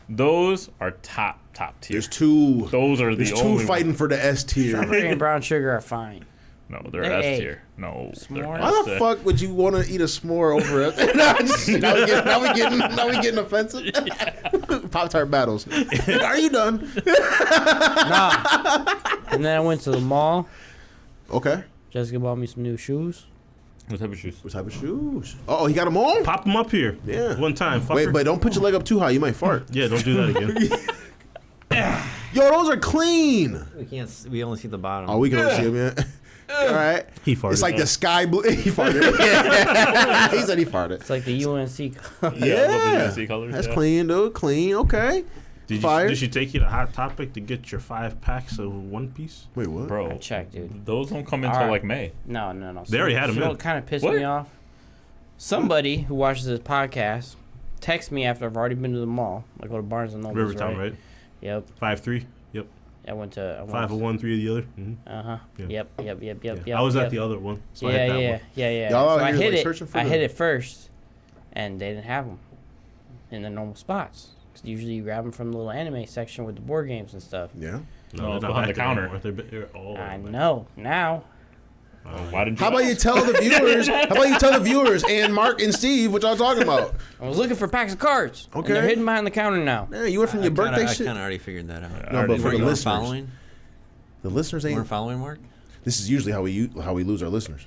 those are top tier. There's two. Those are the There's only two fighting for the S tier. Strawberry and brown sugar are fine. No, they're Hey, S tier. No, they're S'mores? Why the S tier. fuck would you want to eat a s'more over it? now we getting offensive. Pop Tart battles. Are you done? Nah. And then I went to the mall. Okay. Jessica bought me some new shoes. What type of shoes? What type of shoes? Oh, he got them on. Pop them up here. Yeah. One time. Fucker. Wait, but don't put your leg up too high. You might fart. Yeah, don't do that again. Yo, those are clean. We can't. We only see the bottom. Oh, we can only see them, yeah. All right. He farted. It's like the sky blue. He farted. He said he farted. It's like the UNC. Yeah. UNC colors, That's yeah. clean, dude. Clean. Okay. Did Fire. she take you to Hot Topic to get your 5 packs of One Piece? Wait, what? Bro, I checked, dude. those don't come until Alright. like May. No. They already had 'em You know in. what kind of pissed What? me off? Somebody who watches this podcast texts me after I've already been to the mall. I go to Barnes and Noble. Rivertown, right? Yep. 5-3. Yep. I went to. 5 of one, 3 of the other. Mm-hmm. Uh huh. Yeah. Yep. I was yep. at the other one, so I Yeah, hit that yeah, one. yeah. Y'all out So I here, hit like, it. searching for I the- hit it first, and they didn't have them in the normal spots. 'Cause usually you grab them from the little anime section with the board games and stuff. Yeah. No, it's they're not behind back the there counter. anymore. They're all I over. know now. Why did you? How about you tell the viewers? How about you tell the viewers and Mark and Steve what y'all talking about? I was looking for packs of cards. And they're Okay. hidden behind the counter now. Yeah, you went from your birthday I shit. kind of already figured that out. No, but for you the weren't listeners, following. the listeners You ain't. weren't following, Mark. This is usually how we lose our listeners.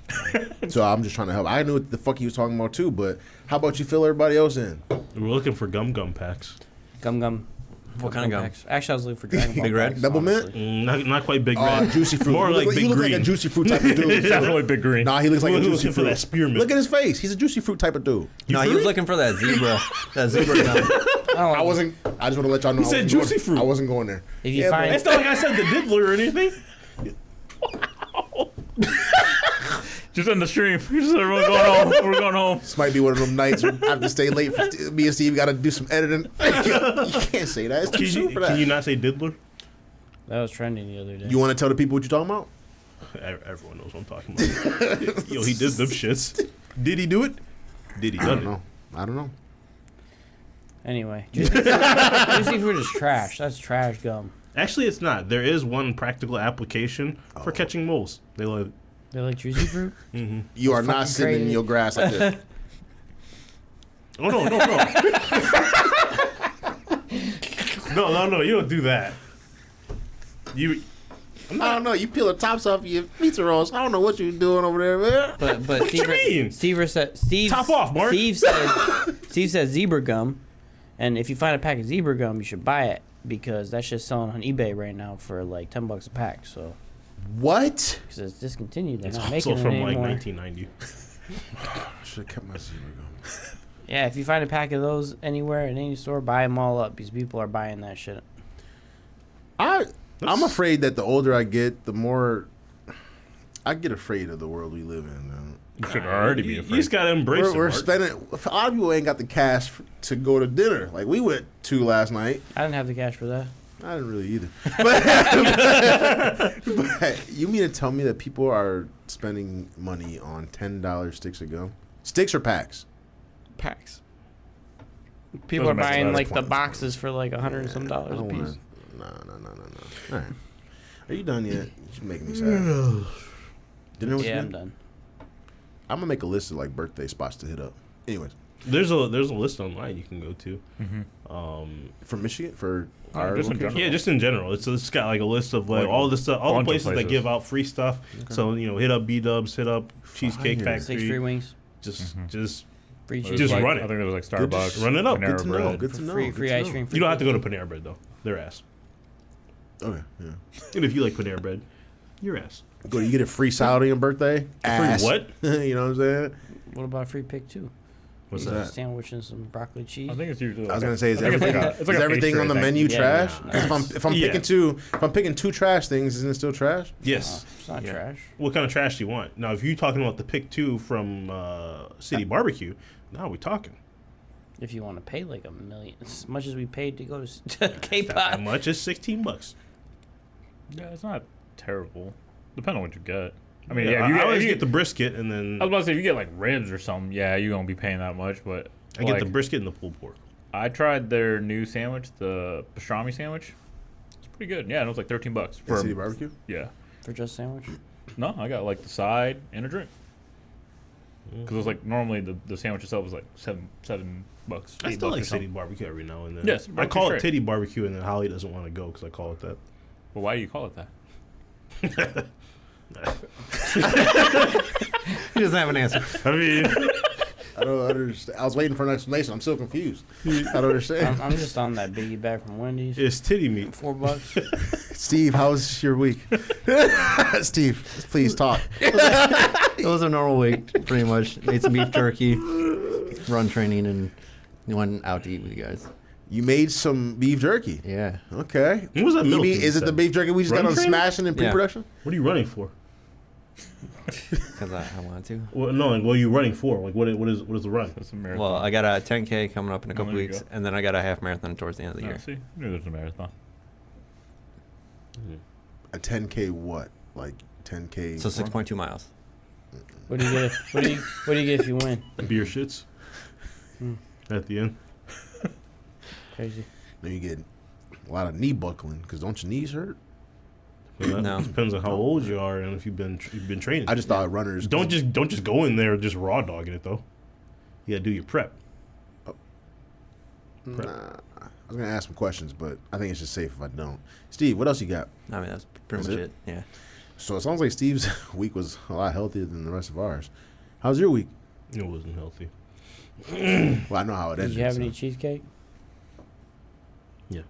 So I'm just trying to help. I knew what the fuck he was talking about too, but how about you fill everybody else in? We're looking for gum packs. Gum. What kind of gum? packs. Actually, I was looking for Dragon Ball Big Red? packs, Double mint? honestly. Not quite big red. Juicy fruit. More you like look, big you look green. like a juicy fruit type of dude. Definitely big green. Nah, he looks like a We're juicy looking for fruit. that spearmint. Look at his face. He's a juicy fruit type of dude. No, he was looking for that zebra. That zebra gum. I wasn't. I just want to let y'all know. He said I wasn't juicy going, fruit. I wasn't going there. If you Yeah, find, It's not like I said the diddler or anything. Just in the stream. Just everyone going home. We're going home. This might be one of them nights where I have to stay late. For me and Steve got to do some editing. You can't say that. It's too soon for Can that. you not say diddler? that was trending the other day. You want to tell the people what you're talking about? Everyone knows what I'm talking about. Yo, he did them shits. Did he do it? Did he I done don't it? know. I don't know. Anyway, juicy fruit is trash. That's trash gum. Actually, it's not. There is one practical application for catching moles. They love it. They like juicy fruit. You are not fucking sitting in crazy. your grass like this. Oh no. No! You don't do that. You. I don't know. You peel the tops off your pizza rolls. I don't know what you're doing over there, man. But What you mean? Steve Top off, Mark. Steve said zebra gum, and if you find a pack of zebra gum, you should buy it because that's just selling on eBay right now for like $10 a pack. So What? because it's discontinued, they're It's not also making it from like anymore. 1990. Should have kept my zebra gum. Yeah, if you find a pack of those anywhere in any store, buy them all up because people are buying that shit. I'm afraid that the older I get, the more I get afraid of the world we live in. Man. You should already be You afraid. just gotta embrace it. We're Mark. spending. A lot of people ain't got the cash to go to dinner. Like we went to last night. I didn't have the cash for that. I didn't really either. But you mean to tell me that people are spending money on $10 sticks of gum? Sticks or packs? Packs. People Doesn't are make a buying lot of like the points, boxes for like $100 and some I dollars a don't piece. wanna- No. All right. Are you done yet? You're making me sad. Dinner was Yeah, good? I'm done. I'm gonna make a list of like birthday spots to hit up. Anyways, There's a list online you can go to. for Michigan, for Oh, our just in location? general. Yeah, just in general, it's got like a list of like Like all the stuff, all the bunch of places that places. give out free stuff. So hit up B Dubs, hit up Cheesecake Fire. 6 free Factory. wings, Just free There's cheese, Just like, run it. I think there was like Good, Starbucks. just run it up. Panera Good to know. Bread. Good to know. free good free to ice know. cream. Free you don't have to go to cookies. Panera Bread though. Their ass. Okay, yeah. And if you like Panera Bread, your ass. Go. You get a free salad on your birthday. Ass. what? You know what I'm saying? What about free pick two? What's You get a that? sandwich and some broccoli cheese. I think it's usually. I was like gonna say, is I think it's everything like a- it's like is a everything pastry, on the I think. menu Yeah, trash? nah. 'Cause if I'm Yeah. picking two trash things, isn't it still trash? Yes. It's not Yeah. trash. What kind of trash do you want? Now, if you're talking about the pick two from City Barbecue, now we're talking. If you want to pay like $1 million, as much as we paid to go to Not K-pop. that much is $16. Yeah, it's not terrible. Depending on what you get. I mean, Yeah, yeah, if you I get, always if you get the brisket, and then I was about to say if you get like ribs or something, yeah, you won't be paying that much. But I get like, the brisket and the pulled pork. I tried their new sandwich, the pastrami sandwich. It's pretty good. Yeah, and it was like $13 For for City Barbecue. yeah. For just sandwich? No, I got like the side and a drink. Because it was like normally the sandwich itself was like $7. I $8 still or like City something. Barbecue every now and then. Yes, I barbecue's call it great. Titty Barbecue, and then Holly doesn't want to go because I call it that. But why do you call it that? He doesn't have an answer. I mean, I don't understand. I was waiting for an explanation. I'm still confused. I don't understand. I'm just on that biggie bag from Wendy's. it's titty meat. $4. Steve, how was your week? Steve, please talk. It was a normal week, pretty much. Made some beef jerky, run training, and went out to eat with you guys. You made some beef jerky. Yeah. Okay. What was that You middle mean, thing is you it the said? beef jerky we just Run got on training? smashing in Yeah. pre-production? What are you running for? Because I wanted to. Well, no, like, what are you running for? Like, what is the run? It's a marathon. Well, I got a 10K coming up in a couple there you weeks, go. and then I got a half marathon towards the end of the Oh, year. see, you knew there's a marathon. A 10K what? Like 10K. So 6.2 miles. What do you get? What do you get if you win? Beer shits. At the end. Crazy. Then you get a lot of knee buckling because don't your knees hurt? Well, that No. depends on how old you are and if you've been training. I just thought runners don't just go in there just raw dogging it though. You gotta do your prep. Nah, I was gonna ask some questions, but I think it's just safe if I don't. Steve, what else you got? I mean, that's pretty That's much it? it. Yeah. So it sounds like Steve's week was a lot healthier than the rest of ours. How's your week? It wasn't healthy. Well, I know how it Did ended. you have so. any cheesecake? Yeah.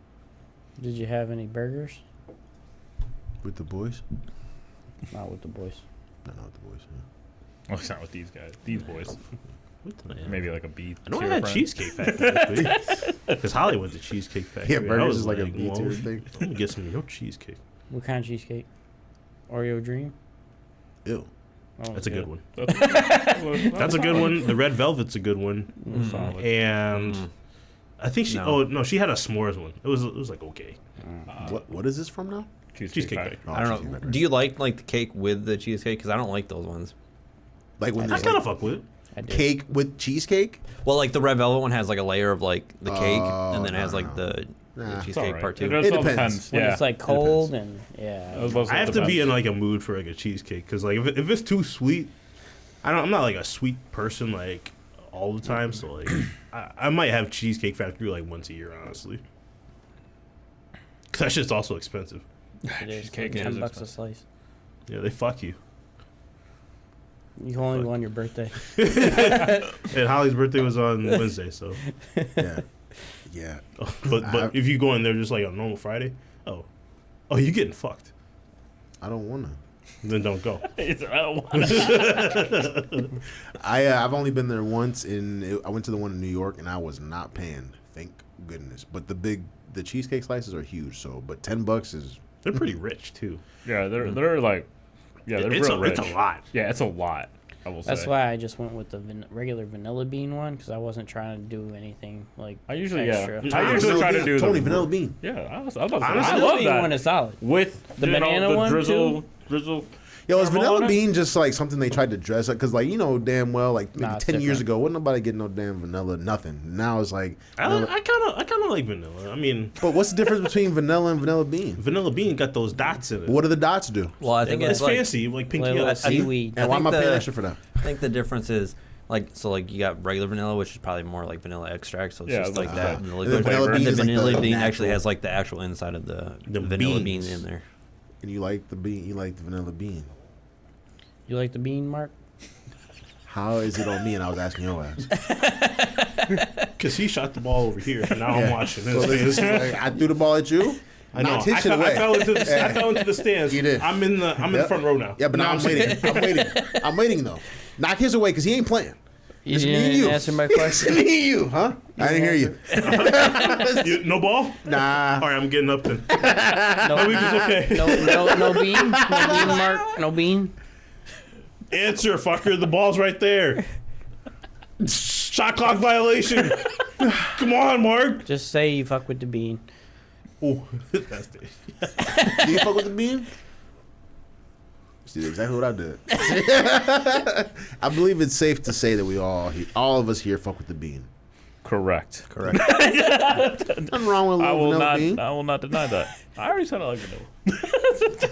Did you have any burgers? With the boys? Not with the boys. No, not with the boys. Oh, it's not with these guys. These boys. What the hell? Maybe like a beef. I know I tier had friend. Cheesecake Factory this week. Because Holly went to Cheesecake Factory. Yeah, I burgers was is like a well, B-tier thing. I'm gonna get some of your cheesecake. What kind of cheesecake? Oreo Dream? Ew. Oh, That's a good one. That's That's a good one. The red velvet's a good one. Solid. And I think she. No. Oh no, she had a s'mores one. It was like okay. What is this from now? Cheesecake Factory. Oh, I don't Cheesecake know. Factory. Do you like the cake with the cheesecake? Because I don't like those ones. Like when I there's kind of like fuck with it. I did. cake with cheesecake? Well, like the red velvet one has like a layer of like the cake, Oh, and then it has no, like no. the Nah. It's cheesecake alright. part two. It It all depends. When Yeah. it's like cold and yeah. I was about to say I have it to be depends. in like a mood for like a cheesecake because like if it's too sweet, I'm not like a sweet person like all the time. So like I might have Cheesecake Factory like once a year, honestly. Cause that shit's also expensive. It is Cheesecake like is $10 a slice. Yeah, they fuck you. You can only go on your birthday. And Holly's birthday was on Wednesday, so. Yeah. Yeah. But if you go in there just like on normal Friday, oh, you getting fucked. I don't want to. Then don't go. I don't want to. I've only been there once. I went to the one in New York, and I was not paying. Thank goodness. But the cheesecake slices are huge. So, but $10 is They're pretty rich too. Yeah, they're like, yeah, they're it's real rich. a lot. Yeah, it's a lot. I will say. That's why I just went with the regular vanilla bean one because I wasn't trying to do anything like I usually extra. I usually try to do Tony the vanilla bean. Yeah, I was about to say, Honestly, I Vanilla love bean that one is solid. with The you know, banana the one, drizzle. Yeah, Yo, is caramel vanilla on it? bean just like something they tried to dress up? Because like damn well, like maybe Nah, it's 10 years different. ago, wasn't nobody getting no damn vanilla nothing. Now it's like, I kind of like vanilla. I mean, but what's the difference between vanilla and vanilla bean? vanilla bean got those dots in it. What do the dots do? Well, I think It's it's like, fancy, like pinky Little yellow. seaweed. And why am I think paying the- extra for that? I think the difference is like you got regular vanilla, which is probably more like vanilla extract, so it's Yeah, just like like that. that. And the And the liquid vanilla flavor. bean And the is like vanilla the bean actually natural. has like the actual inside of the The vanilla beans. bean in there. And you like the bean? You like the vanilla bean? You like the bean, Mark? How is it on me? And I was asking your ass. Because he shot the ball over here, and now I'm watching So this. this is like, I threw the ball at you. I know. Knocked his I shit fell, away. I fell into the, I fell into the stands. You did. I'm in the Yep. front row now. Yeah, but now I'm waiting. I'm waiting. I'm waiting though. Knock his away because he ain't playing. You It's me and didn't you. answer my It's question. me and you, huh? I didn't hear you. No ball? All Nah. right, I'm getting up then. No, My week is okay. no bean? No bean, Mark? No bean? Answer, fucker. The ball's right there. Shot clock violation. Come on, Mark. Just say you fuck with the bean. Oh, that's the. Do you fuck with the bean? See exactly what I did. I believe it's safe to say that we all of us here fuck with the bean. Correct. Correct. Nothing wrong with a I little will vanilla not. bean. I will not deny that. I already said I like vanilla.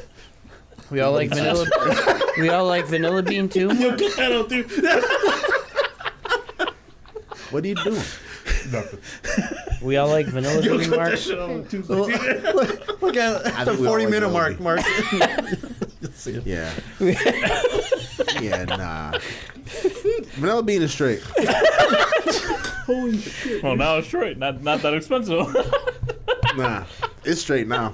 We all like vanilla. We all like vanilla bean too. Yo, cut that out, dude. What are you doing? Nothing. We all like vanilla Yo, bean, cut Mark. that shit out on Tuesday. Look at I the think we all 40-minute like mark, vanilla Mark. Yeah. Yeah, nah. Vanilla bean is straight. Well, now it's straight. Not that expensive. Nah. It's straight now.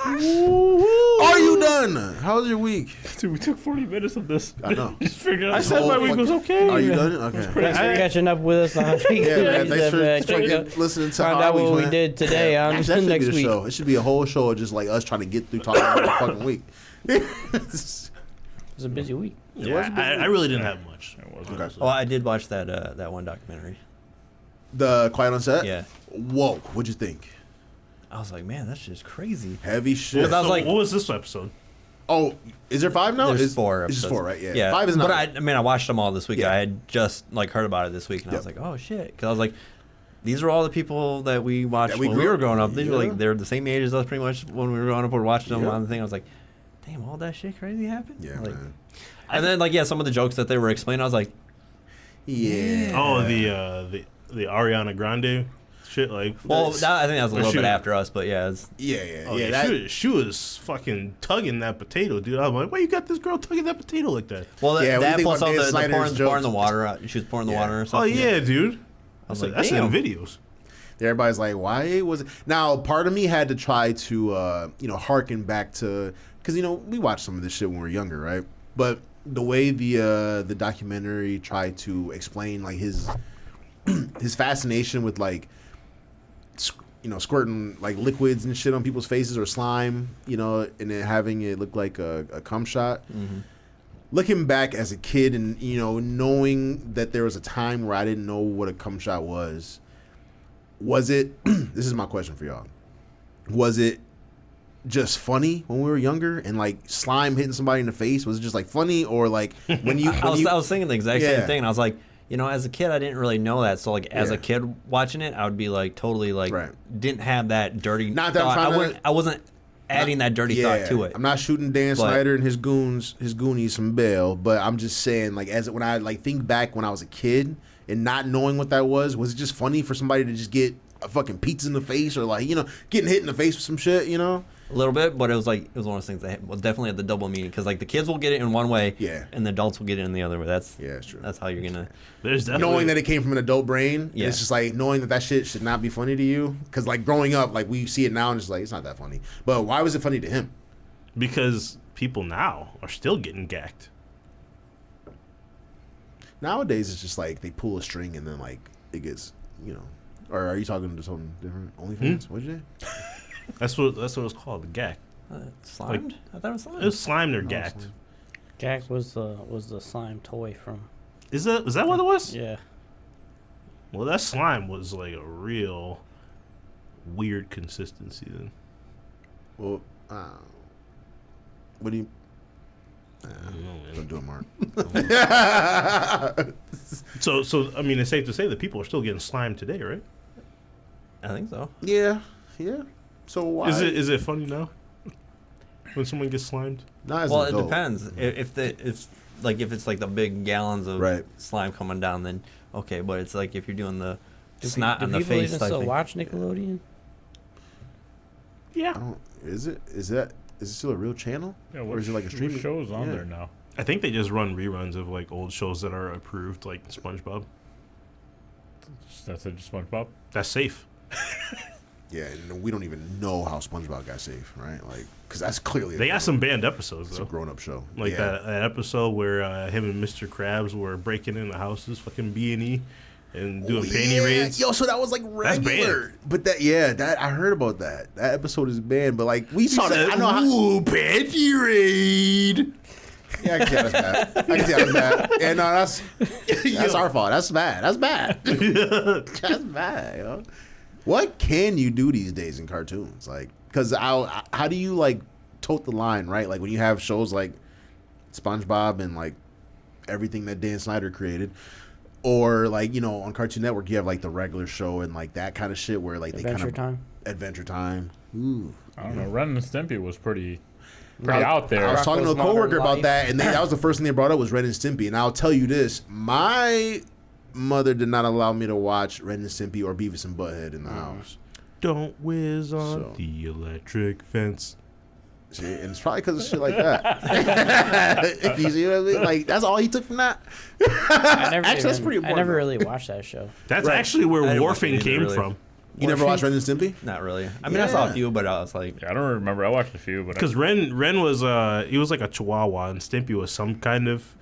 Are you done? How was your week? Dude, we took 40 minutes of this. I know. Just figured out. I said my week was okay. Are you done? Okay. Thanks for catching up with us on Yeah, man. Thanks for check out, fucking listening to find our out weeks, what we man. did today on Actually, that should next be the week. show. It should be a whole show of just like us trying to get through talking about the fucking week. It was a busy week. Yeah, I really didn't have much. Okay. Oh, I did watch that one documentary. The Quiet on Set? Yeah. Whoa. What'd you think? I was like, man, that's just crazy. Heavy shit. Because I was So like- what was this episode? Oh, is there 5 now? There's It's 4 It's episodes. just 4, right? Yeah. Yeah. 5 is not. But I mean, I watched them all this week. Yeah. I had just like heard about it this week, and I was Yep. like, oh shit, because I was like, these are all the people that we watched That we when grew we were up- growing up. These were yeah. like they're the same age as us, pretty much when we were growing up. We were watching them Yeah. on the thing. I was like, damn, all that shit crazy happened. Yeah, like, man. And then like some of the jokes that they were explaining, I was like, Yeah. Oh, the Ariana Grande shit. Like, well, that, I think that was a Or little shoot. bit after us, but yeah, it's, Yeah. oh, Yeah. yeah, That, she was fucking tugging that potato, dude. I was like, why you got this girl tugging that potato like that? well, Yeah, what do you that think plus about all Dan the Snyder's pouring jokes? the water out. She was pouring the Yeah. water or Oh something. yeah, dude. I was like, That's damn. in videos. everybody's like, why was it? Now, part of me had to try to, harken back to, because, we watched some of this shit when we were younger, right? But the way the documentary tried to explain, like, his fascination with, like, squirting, like, liquids and shit on people's faces or slime, and then having it look like a cum shot. Mm-hmm. Looking back as a kid and, knowing that there was a time where I didn't know what a cum shot was it, this is my question for y'all, was it just funny when we were younger and, like, slime hitting somebody in the face? Was it just, like, funny? Or, like, when you... I was thinking the exact Yeah. same thing. And I was like, as a kid, I didn't really know that. So, like, as Yeah. a kid watching it, I would be, like, totally, like, Right. didn't have that dirty Not that I'm thought. trying to- I wasn't adding that dirty thought to it. I'm not shooting Dan But- Snyder and his Goonies some bail, but I'm just saying, like, when I, like, think back when I was a kid and not knowing what that was it just funny for somebody to just get a fucking pizza in the face or, like, getting hit in the face with some shit, A little bit, but it was one of those things that was definitely at the double meaning. Because, like, the kids will get it in one way, Yeah. and the adults will get it in the other way. That's true. That's how you're going to... There's definitely Knowing that it came from an adult brain, Yeah. it's just like knowing that shit should not be funny to you. Because, like, growing up, like, we see it now and it's like, it's not that funny. But why was it funny to him? because people now are still getting gacked. Nowadays, it's just like they pull a string and then, like, it gets, Or are you talking to something different? OnlyFans? What'd you say? That's what it's called, the gack. slimed? I thought it was slimed. It was slime or gacked. slime. Jack was the slime toy from. Is that what it was? Yeah. Well, that slime was like a real weird consistency then. Well, What do you? I don't know, man. Don't do it, Mark. So I mean, it's safe to say that people are still getting slimed today, right? I think so. Yeah. So why? Is it funny now when someone gets slimed? Not as Well, an it adult. depends. If it's like the big gallons of Right. slime coming down, then okay. But it's like if you're doing the Do snot do on the people face even type still thing. watch Nickelodeon? I don't, is it still a real channel? Yeah, Or is it like a streaming shows on yeah. there now? I think they just run reruns of like old shows that are approved, like SpongeBob. That's it, just SpongeBob. That's safe. Yeah, and we don't even know how SpongeBob got safe, right? Like, because that's clearly They got some banned episodes it's a though. grown-up show. Like yeah. that episode where him and Mr. Krabs were breaking into houses, fucking B&E, and doing panty raids. Yo, so that was like That's regular. But that I heard about that. That episode is banned, but like we saw that. I know how. Ooh, panty raid. Yeah, I can see how that's bad. Yeah, no, that's our fault. That's bad. That's bad. That's bad. Yo. What can you do these days in cartoons? Like, because how do you like tote the line, right? Like when you have shows like SpongeBob and like everything that Dan Snyder created, or like on Cartoon Network you have like the regular show and like that kind of shit where like Adventure they kind Time. of Adventure Time. Ooh. I don't know. Ren and Stimpy was pretty out there. I was talking to a Rocko's Modern coworker about Life. that, and that was the first thing they brought up was Ren and Stimpy. And I'll tell you this: my mother did not allow me to watch Ren and Stimpy or Beavis and Butthead in the house. Don't whiz on So. the electric fence. See, and it's probably because of shit like that. You see what I mean? Like that's all he took from that. Actually, that's pretty I important. never though. really watched that show. That's Right. actually I where didn't watch it Warfing either, came really. from. You never watched Ren and Stimpy? Not really. I mean, I saw Yeah. a few, but I was like, Yeah, I don't remember. I watched a few, but Because Ren was he was like a Chihuahua, and Stimpy was some kind of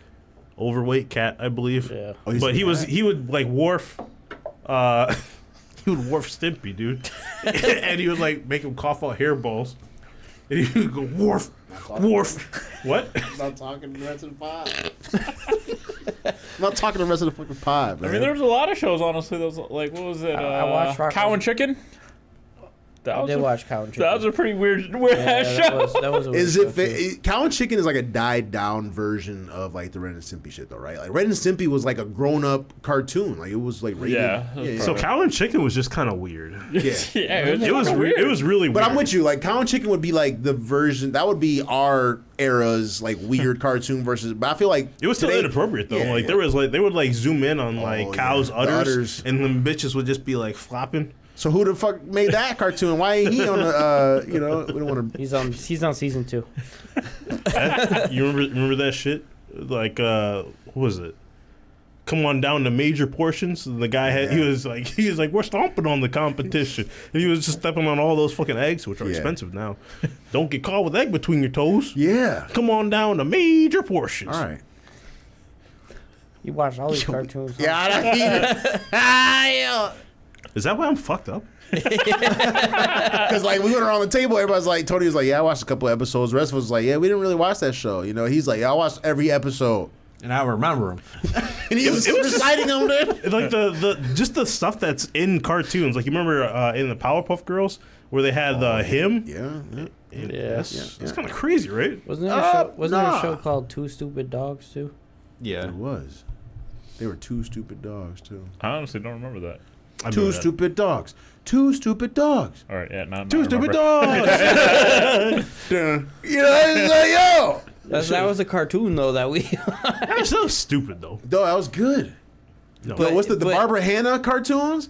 overweight cat, I believe. Yeah. Oh, he's But a he cat? would like Worf. He would Worf Stimpy, dude, and he would like make him cough out hairballs, and he would go Worf, Worf. What? I'm not talking the rest of the pod. I'm not talking the rest of the fucking pod, man. I mean, there was a lot of shows, honestly. That was like, what was it? I watched Rocko's- Cow and Chicken. That I was did a, watch Cow and Chicken. That was a pretty weird yeah, ass show. that was a weird Is show, it too. Cow and Chicken is like a died down version of like the Ren and Stimpy shit though, right? Like Ren and Stimpy was like a grown up cartoon, like it was like rated. Yeah. So Cow and Chicken was just kind of weird. yeah. Yeah, It was fucking weird. It was really weird. But I'm with you. Like Cow and Chicken would be like the version that would be our era's like weird cartoon versus. But I feel like It was still today- inappropriate though. Yeah, like yeah. there was like they would like zoom in on like Oh, cows' yeah. The udders, udders. and them bitches would just be like flopping. So who the fuck made that cartoon? Why ain't he on the? We don't want to. He's on season 2. You remember that shit? Like what was it? Come on down to major portions. And the guy had he was like we're stomping on the competition, and he was just stepping on all those fucking eggs, which are Yeah. expensive now. Don't get caught with egg between your toes. Yeah. Come on down to major portions. All right. You watch all these cartoons. huh? Yeah. Is that why I'm fucked up? Because like we went around the table, everybody's like, Tony was like, yeah, I watched a couple episodes. The rest of us was like, yeah, we didn't really watch that show. He's like, yeah, I watched every episode, and I remember him. and he was it was just- reciting them. Dude. Like the just the stuff that's in cartoons. Like you remember in the Powerpuff Girls where they had him. Yeah. That's yeah. kind of crazy, right? Wasn't there a show called Two Stupid Dogs too? Yeah. It was. They were two stupid dogs too. I honestly don't remember that. I Two remember that. stupid dogs. Two stupid dogs. All right, yeah, not Two stupid remember. dogs. It's like, yo. That was a cartoon though that we. That's so stupid though. No, that was good. No. Yo, what's the but- Barbara Hannah cartoons?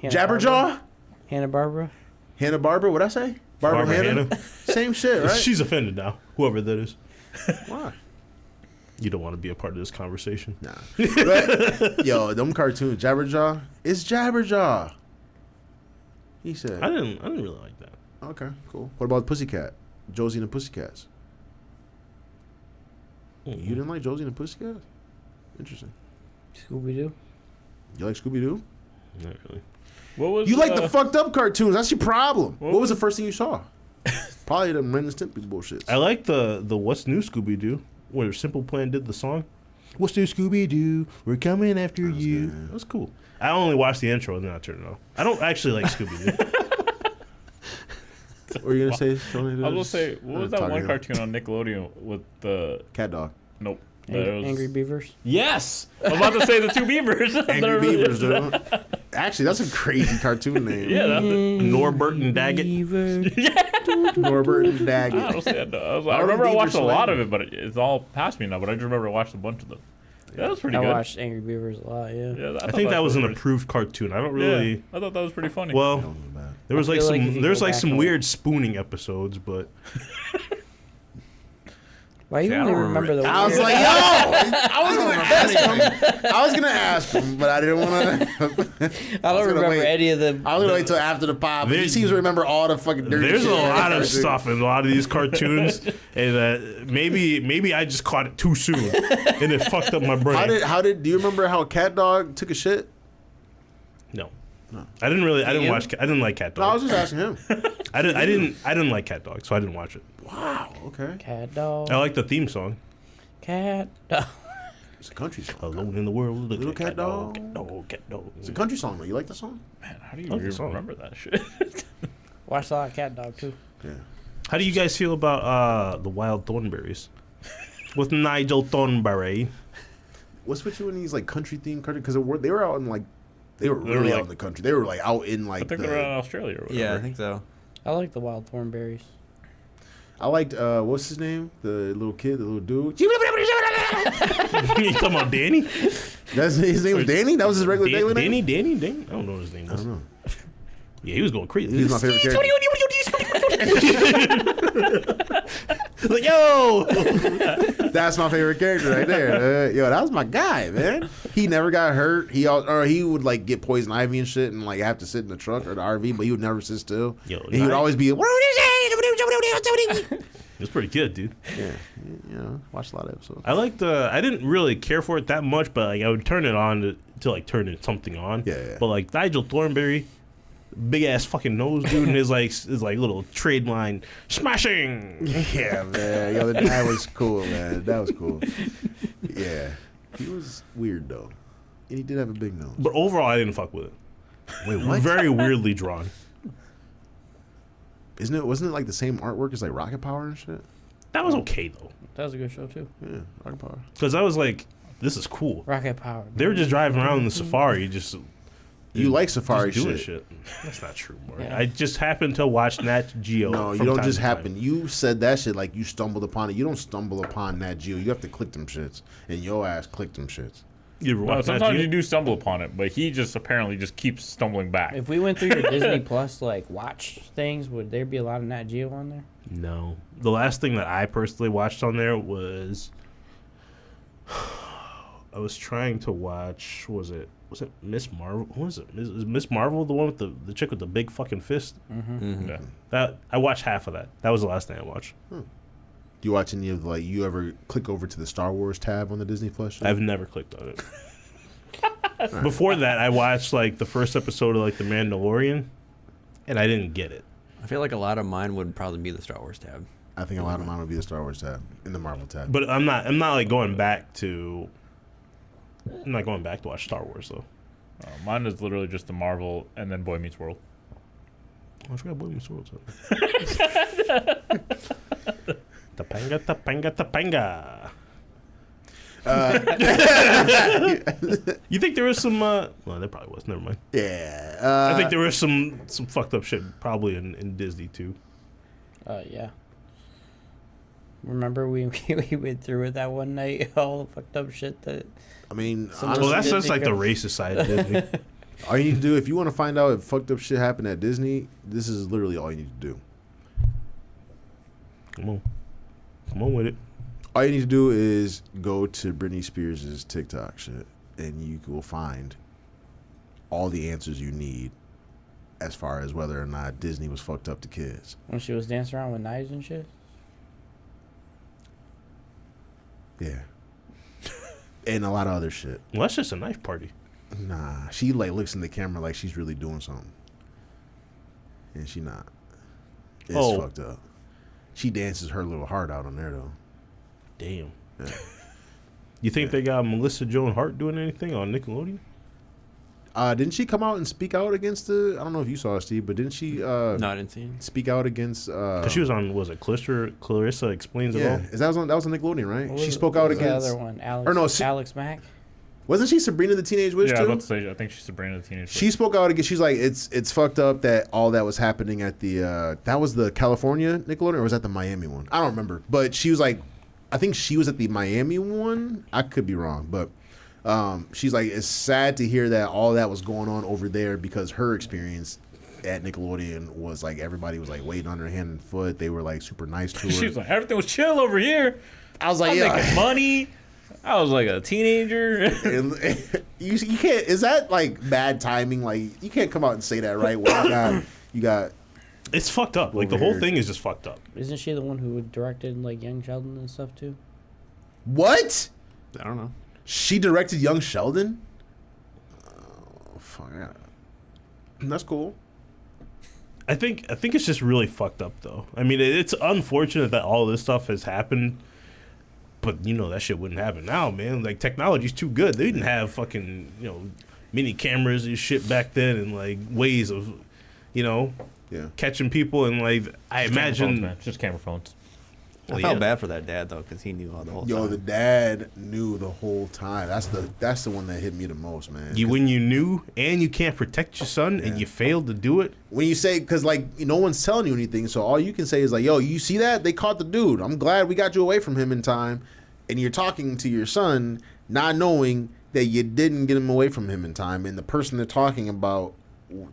Jabberjaw? Hanna-Barbera. Hannah Barbara, what'd I say? Barbara Barbara Hannah? Hannah. Same shit, right? She's offended now. Whoever that is. Why? You don't want to be a part of this conversation. Nah. But, yo, them cartoons, Jabberjaw. It's Jabberjaw. He said. I didn't really like that. Okay, cool. What about Pussycat? Josie and the Pussycats. You didn't like Josie and the Pussycats? Interesting. Scooby Doo. You like Scooby Doo? Not really. What was You like the fucked up cartoons. That's your problem. What What was the first thing you saw? Probably the Ren and Stimpy bullshit. I like the What's New Scooby Doo, where Simple Plan did the song. What's New Scooby Doo? We're coming after you. good. That was cool. I only watched the intro and then I turned it off. I don't actually like Scooby Doo. What were you gonna say? Tony? I was gonna say, what was that Talking one to- cartoon on Nickelodeon with the Cat Dog. nope? Angry Beavers. Yes, I was about to say the two beavers. Angry Beavers, dude. Actually, that's a crazy cartoon name. Yeah, that was, Norbert and Daggett. Beaver. Norbert and Daggett. honestly, I All remember the I watched a beavers lot swam. of it, but it's all past me now. But I just remember I watched a bunch of them. Yeah, that was pretty I good. watched Angry Beavers a lot. Yeah. Yeah, I think that was an pretty- approved cartoon. I don't really. Yeah, I thought that was pretty funny. Well, there was I like feel some like if you there was go like back some and weird spooning episodes, but Why you See, I only don't remember the? I was weird- like, yo, I was gonna ask him. I was gonna ask him, but I didn't want to. I don't remember any of them. I was gonna wait till after the pop. He There's- seems to remember all the fucking dirty there's shit. a lot of stuff in a lot of these cartoons, and maybe I just caught it too soon, and it fucked up my brain. How did do you remember how Cat Dog took a shit? No. I didn't watch. I didn't like Cat No, I was Dog. just asking him. I didn't like Cat Dog, so I didn't watch it. Wow. Okay. Cat dog. I like the theme song. Cat dog. It's a country song. Alone in the world, Little cat dog. cat dog, cat dog. It's a country song though. You like the song? Man, how do you like the even song. remember that shit? Watched a lot of Cat Dog too. Yeah. How do you guys feel about the Wild Thornberries with Nigel Thornberry? What's with you in these like country themed country? Because they were out in like they were They were, really like- out in the country. They were like out in like I think the, they were in Australia or whatever. Yeah, I think so. I like the Wild Thornberries. I liked what's his name? The little kid, the little dude. You talking about Danny? That's his name was Danny. That was his regular daily name. Danny? I don't know what his name I was. don't know. Yeah, he was going crazy. He's my favorite character. Like, yo! That's my favorite character right there. Yo, that was my guy, man. He never got hurt. He would like get poison ivy and shit, and like have to sit in the truck or the RV, but he would never sit still. Yo, and he would always be. It's pretty good, dude. Yeah, you know, watch a lot of episodes. I didn't really care for it that much, but like I would turn it on to like turn something on. Yeah. But like Nigel Thornberry, big ass fucking nose dude, and his little trade line smashing. Yeah, man. Yo, that was cool, man. That was cool. Yeah, he was weird though, and he did have a big nose. But overall, I didn't fuck with it. Wait, what? Very weirdly drawn. Wasn't it like the same artwork as like Rocket Power and shit? That was okay though, That was a good show too. Yeah, Rocket Power. because I was like, this is cool. Rocket Power. They were just driving around in the safari, just You like Safari just doing shit. shit. That's not true, Mark. Yeah. I just happened to watch Nat Geo. No, you from don't time just to time. happen. You said that shit like you stumbled upon it. You don't stumble upon Nat Geo. You have to click them shits, and your ass clicked them shits. You ever No, watch Nat sometimes Geo? you do stumble upon it, but he just apparently just keeps stumbling back. If we went through your Disney Plus like watch things, would there be a lot of Nat Geo on there? No. The last thing that I personally watched on there was I was trying to watch. Was it Miss Marvel? What was it? Is Miss Marvel the one with the chick with the big fucking fist? Yeah. That I watched half of that. That was the last thing I watched. Do you watch any of like you ever click over to the Star Wars tab on the Disney Plus? Shit? I've never clicked on it. Before that, I watched like the first episode of like The Mandalorian, and I didn't get it. I feel like a lot of mine would probably be the Star Wars tab. I think a lot of mine would be the Star Wars tab in the Marvel tab. But I'm not like going back to. I'm not going back to watch Star Wars though. Mine is literally just the Marvel and then Boy Meets World. Oh, I forgot Boy Meets World. Topanga, Topanga, Topanga. You think there was some? Well, there probably was. Never mind. Yeah, I think there was some fucked up shit probably in Disney too. Yeah. Remember we went through it that one night, all the fucked up shit that. I mean, So honestly, Well, Disney that's like the go- racist side of Disney. all you need to do if you want to find out if fucked up shit happened at Disney, this is literally all you need to do. Come on with it. All you need to do is go to Britney Spears' TikTok shit, and you will find all the answers you need as far as whether or not Disney was fucked up to kids. When she was dancing around with knives and shit. Yeah. And a lot of other shit. Well, that's just a knife party. Nah, she like looks in the camera like she's really doing something, and she not. It's Oh. fucked up. She dances her little heart out on there though. Damn. Yeah. You think they got Melissa Joan Hart doing anything on Nickelodeon? Didn't she come out and speak out against the? I don't know if you saw it, Steve, but didn't she No, I didn't see it. speak out against? Because she was on, was it Clarissa Explains It Yeah, All? that was on Nickelodeon, right? What She was- spoke what out was against. the other one. Alex, or no, Alex Mack. Wasn't she Sabrina the Teenage Witch Yeah, I too? was about to say. I think she's Sabrina the Teenage Witch. She spoke out against. She's like, it's fucked up that all that was happening at the. That was the California Nickelodeon, or was that the Miami one? I don't remember. But she was like, I think she was at the Miami one. I could be wrong, but she's like, it's sad to hear that all that was going on over there because her experience at Nickelodeon was like everybody was like waiting on her hand and foot. They were like super nice to her. She was like, everything was chill over here. I was I'm like, yeah. making money. I was like a teenager. you can't. Is that like bad timing? Like you can't come out and say that, right? Well, you got. It's fucked up. Like, Over the whole here. thing is just fucked up. Isn't she the one who directed like Young Sheldon and stuff too? What? I don't know. She directed Young Sheldon? Oh, fuck. That's cool. I think it's just really fucked up, though. I mean, it's unfortunate that all this stuff has happened, but that shit wouldn't happen now, man. Like, technology's too good. They didn't have fucking mini cameras and shit back then, and like ways of Yeah. catching people, and like I imagine. man. It's just camera phones. I Well, felt yeah. bad for that dad though, because he knew all the whole Yo, time. the dad knew the whole time. That's the one that hit me the most, man. When you knew and you can't protect your son and you failed to do it. When you say, because like no one's telling you anything, so all you can say is like, yo, you see that? They caught the dude. I'm glad we got you away from him in time. And you're talking to your son, not knowing that you didn't get him away from him in time. And the person they're talking about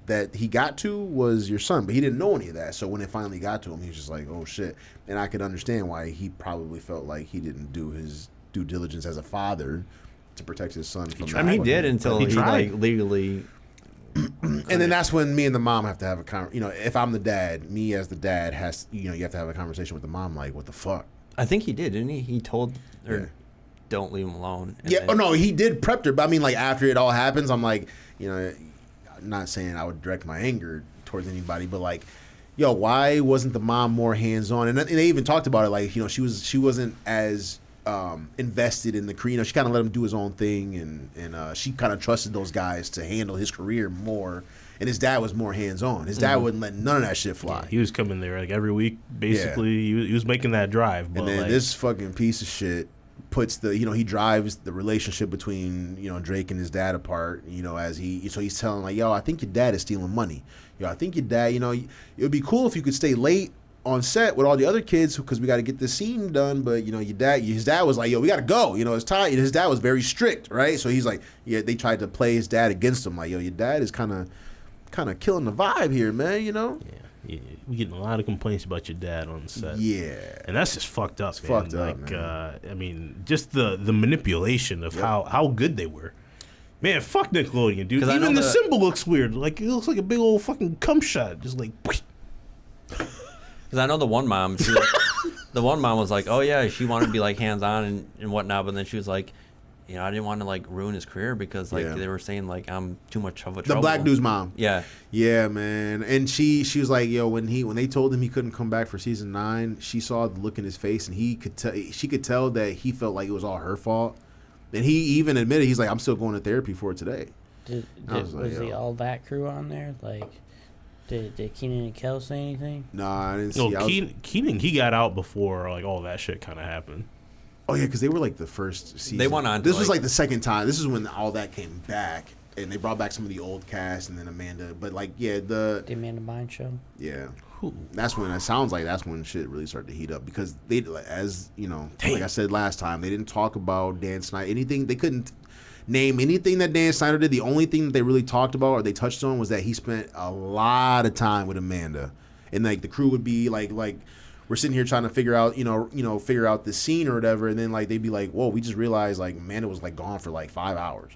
that he got to was your son, but he didn't know any of that. So when it finally got to him, he was just like, oh shit. And I could understand why he probably felt like he didn't do his due diligence as a father to protect his son from I mean, he that. did until He he tried. like legally. And then that's when me and the mom have to have a if I'm the dad, me as the dad you have to have a conversation with the mom, like, what the fuck? I think he did, didn't he? He told her, Yeah. "Don't leave him alone." And Yeah, then- oh no, he did prep her, but I mean, like, after it all happens, I'm like, I'm not saying I would direct my anger towards anybody, but like, yo, why wasn't the mom more hands on? And they even talked about it, like, she wasn't as invested in the career. She kind of let him do his own thing, and she kind of trusted those guys to handle his career more. And his dad was more hands on. His dad wouldn't let none of that shit fly. He was coming there like every week, basically. He was making that drive. But And then like, this fucking piece of shit puts he drives the relationship between Drake and his dad apart. As he's telling like, yo, I think your dad is stealing money. Yo, I think your dad. It would be cool if you could stay late on set with all the other kids because we got to get this scene done. But his dad was like, yo, we got to go. It's time. His dad was very strict, right? So he's like, yeah, they tried to play his dad against him. Like, yo, your dad is kind of killing the vibe here, man. yeah, we getting a lot of complaints about your dad on set. Yeah. And that's just fucked up, It's man. fucked up, like, man. I mean, just the manipulation of how good they were. Man, fuck Nickelodeon, dude. 'Cause I Even know the that- symbol looks weird. Like, it looks like a big old fucking cum shot. Just like, Because I know the one mom, the one mom was like, "Oh yeah, she wanted to be like hands on and whatnot," but then she was like, I didn't want to like ruin his career because like Yeah. they were saying like I'm too much of a The trouble. black dude's mom. Yeah, Yeah, man. And she was like, yo, when they told him he couldn't come back for season 9, she saw the look in his face, and she could tell that he felt like it was all her fault. And he even admitted, he's like, I'm still going to therapy for it today. I was Was like, the yo. All That crew on there? Like, did Keenan and Kel say anything? Nah, I didn't see. no, Keenan, he got out before like all that shit kind of happened. Oh yeah, because they were like the first season. They went on to, This was like- like the second time. This is when all that came back, and they brought back some of the old cast, and then Amanda. But like, yeah, The Amanda Bynes show? yeah. That's when it sounds like that's when shit really started to heat up because they, as like I said last time, they didn't talk about Dan Snyder. Anything they couldn't name anything that Dan Snyder did. The only thing that they really talked about or they touched on was that he spent a lot of time with Amanda, and like the crew would be like we're sitting here trying to figure out figure out the scene or whatever, and then like they'd be like, whoa, we just realized like Amanda was like gone for like 5 hours.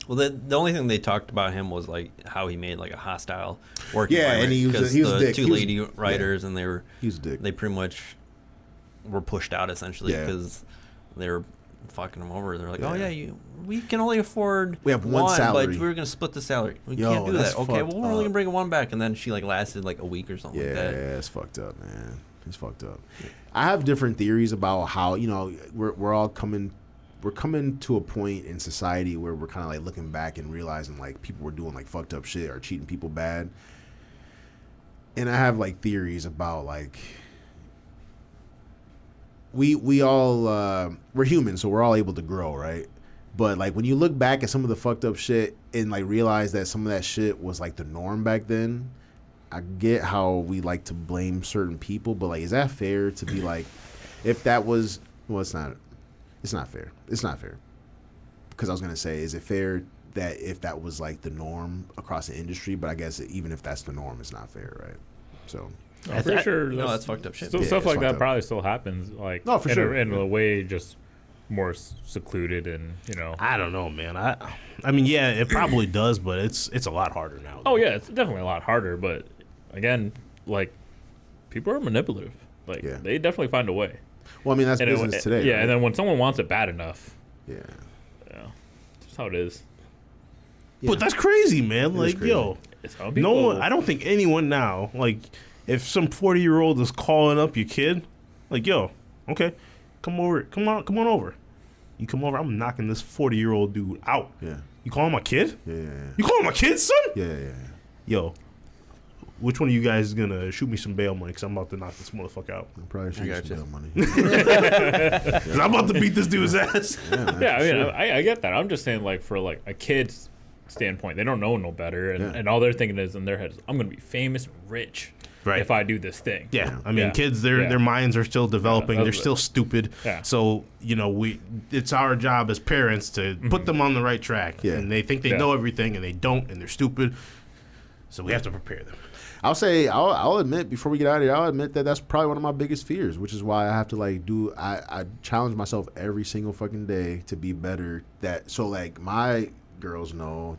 Well, the only thing they talked about him was like how he made like a hostile work Yeah, environment and he was a 'cause dick. the two He was- lady yeah. writers and they He was a dick. they pretty much were pushed out essentially Yeah. because they were fucking him over. They're like, Yeah. "Oh yeah, we can only afford We have one salary. but we're gonna split the salary. We Yo, can't do that's that. Okay, fucked well we're only up. gonna bring one back." And then she like lasted like a week or something Yeah, like that. it's fucked up, man. It's fucked up. I have different theories about how we're all coming we're coming to a point in society where we're kind of like looking back and realizing like people were doing like fucked up shit or treating people bad. And I have like theories about like we all we're humans, so we're all able to grow, right? But like when you look back at some of the fucked up shit and like realize that some of that shit was like the norm back then, I get how we like to blame certain people, but like, is that fair to be like, if that was, well, it's not fair. It's not fair. Because I was going to say, is it fair that if that was like the norm across the industry, but I guess even if that's the norm, it's not fair, right? So. I'm pretty sure No, that's fucked up shit. Still, Yeah, stuff it's like fucked that up. probably still happens. Like, No, for in sure. in a way, just more secluded and I don't know, man. I mean, yeah, it probably does, but it's a lot harder now. Oh yeah, it's definitely a lot harder. But again, like people are manipulative. Like Yeah. they definitely find a way. Well, I mean, that's And business today. Yeah, right? and then when someone wants it bad enough, Yeah. that's how it is. But that's crazy, man. Like, crazy. yo, It's how no people. one. I don't think anyone now, like, if some 40-year-old is calling up your kid, like, yo, okay, come on over. You come over, I'm knocking this 40-year-old dude out. Yeah. You calling my kid? Yeah. You calling my kid, son? Yeah. Yo, which one of you guys is gonna shoot me some bail money? Because I'm about to knock this motherfucker out. I'm probably should got some you. bail money. Because I'm about to beat this dude's ass. Yeah, I mean, I get that. I'm just saying, like for like a kid's standpoint, they don't know no better, and, Yeah. and all they're thinking is in their heads, I'm gonna be famous and rich Right. if I do this thing. Yeah, I mean, Yeah. kids, Yeah. their minds are still developing. Yeah, They're that's still stupid. Yeah. So it's our job as parents to put them on the right track. Yeah. And they think they Yeah. know everything, and they don't, and they're stupid. So we have to prepare them. I'll admit before we get out of here, I'll admit that that's probably one of my biggest fears, which is why I have to like I challenge myself every single fucking day to be better. So like my girls know,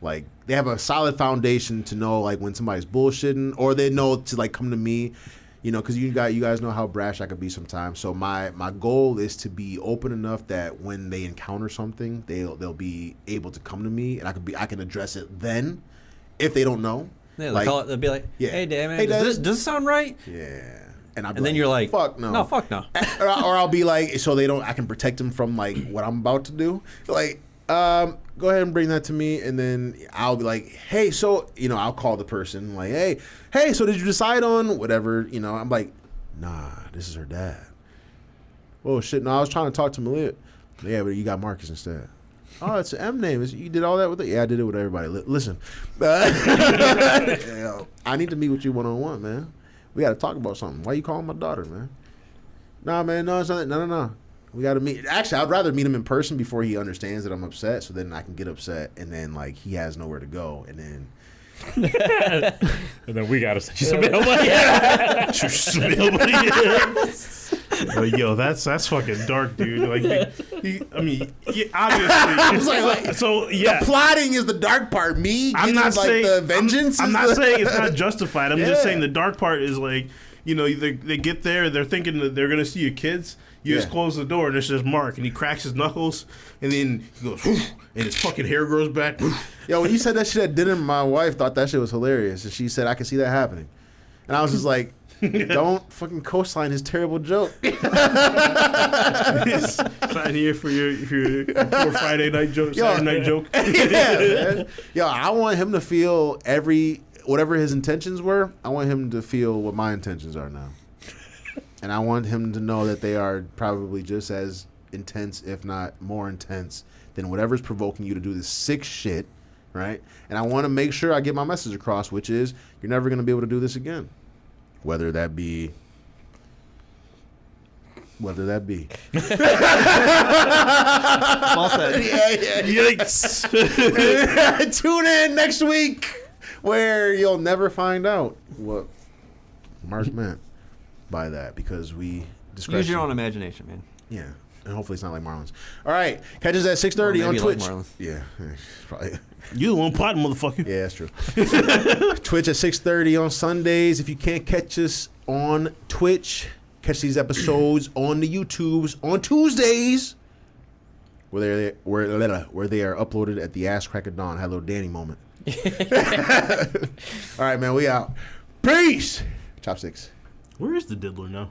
like they have a solid foundation to know like when somebody's bullshitting, or they know to like come to me, because you guys know how brash I could be sometimes. So my goal is to be open enough that when they encounter something, they'll be able to come to me, and I can address it then if they don't know. Yeah, Like- they'll be like, Yeah. "Hey, Dad, man, Hey, Dad. does this sound right?" Yeah. And And then you're like, fuck no. No, fuck no. or I'll be like, so they don't. I can protect them from like what I'm about to do. Like, go ahead and bring that to me, and then I'll be like, hey, so I'll call the person like, hey, so did you decide on whatever? I'm like, nah, this is her dad. Oh shit, no, I was trying to talk to Malia. Yeah, but you got Marcus instead. Oh, it's an M name. You did all that with it? Yeah, I did it with everybody. Listen, I need to meet with you one-on-one, man. We got to talk about something. Why you calling my daughter, man? Nah, man, no, it's not. No. We got to meet. Actually, I'd rather meet him in person before he understands that I'm upset, so then I can get upset, and then like he has nowhere to go, and then And then we gotta send you some bail money. Yo, that's fucking dark, dude. Like, obviously. I was like, so yeah. the plotting is the dark part. Me, I'm getting, not like saying the vengeance. I'm is not the- saying it's not justified. I'm Yeah. just saying the dark part is like, they get there, they're thinking that they're gonna see your kids. You just Yeah. close the door and it's just Mark, and he cracks his knuckles, and then he goes, "Whoosh," and his fucking hair grows back. Yo, when you said that shit at dinner, my wife thought that shit was hilarious, and she said I could see that happening, and I was just like, don't fucking co-sign his terrible joke. Sign here for your poor Friday night joke, Yo. Saturday night joke. Yeah, man. Yo, I want him to feel whatever his intentions were. I want him to feel what my intentions are now, and I want him to know that they are probably just as intense, if not more intense, than whatever's provoking you to do this sick shit, right? And I want to make sure I get my message across, which is you're never going to be able to do this again, whether that be. Well said. Yikes. Tune in next week where you'll never find out what Mark meant by that, because we Use your own imagination, man. Yeah, and hopefully it's not like Marlins. All right, catch us at 6:30 Or on maybe like Twitch. Marlins. Yeah, probably. You the one plotting, motherfucker. Yeah, that's true. Twitch at 6:30 on Sundays. If you can't catch us on Twitch, catch these episodes on the YouTubes on Tuesdays, where they are uploaded at the ass crack of dawn. Hello, Danny moment. All right, man, we out. Peace. Chopsticks. Where is the diddler now?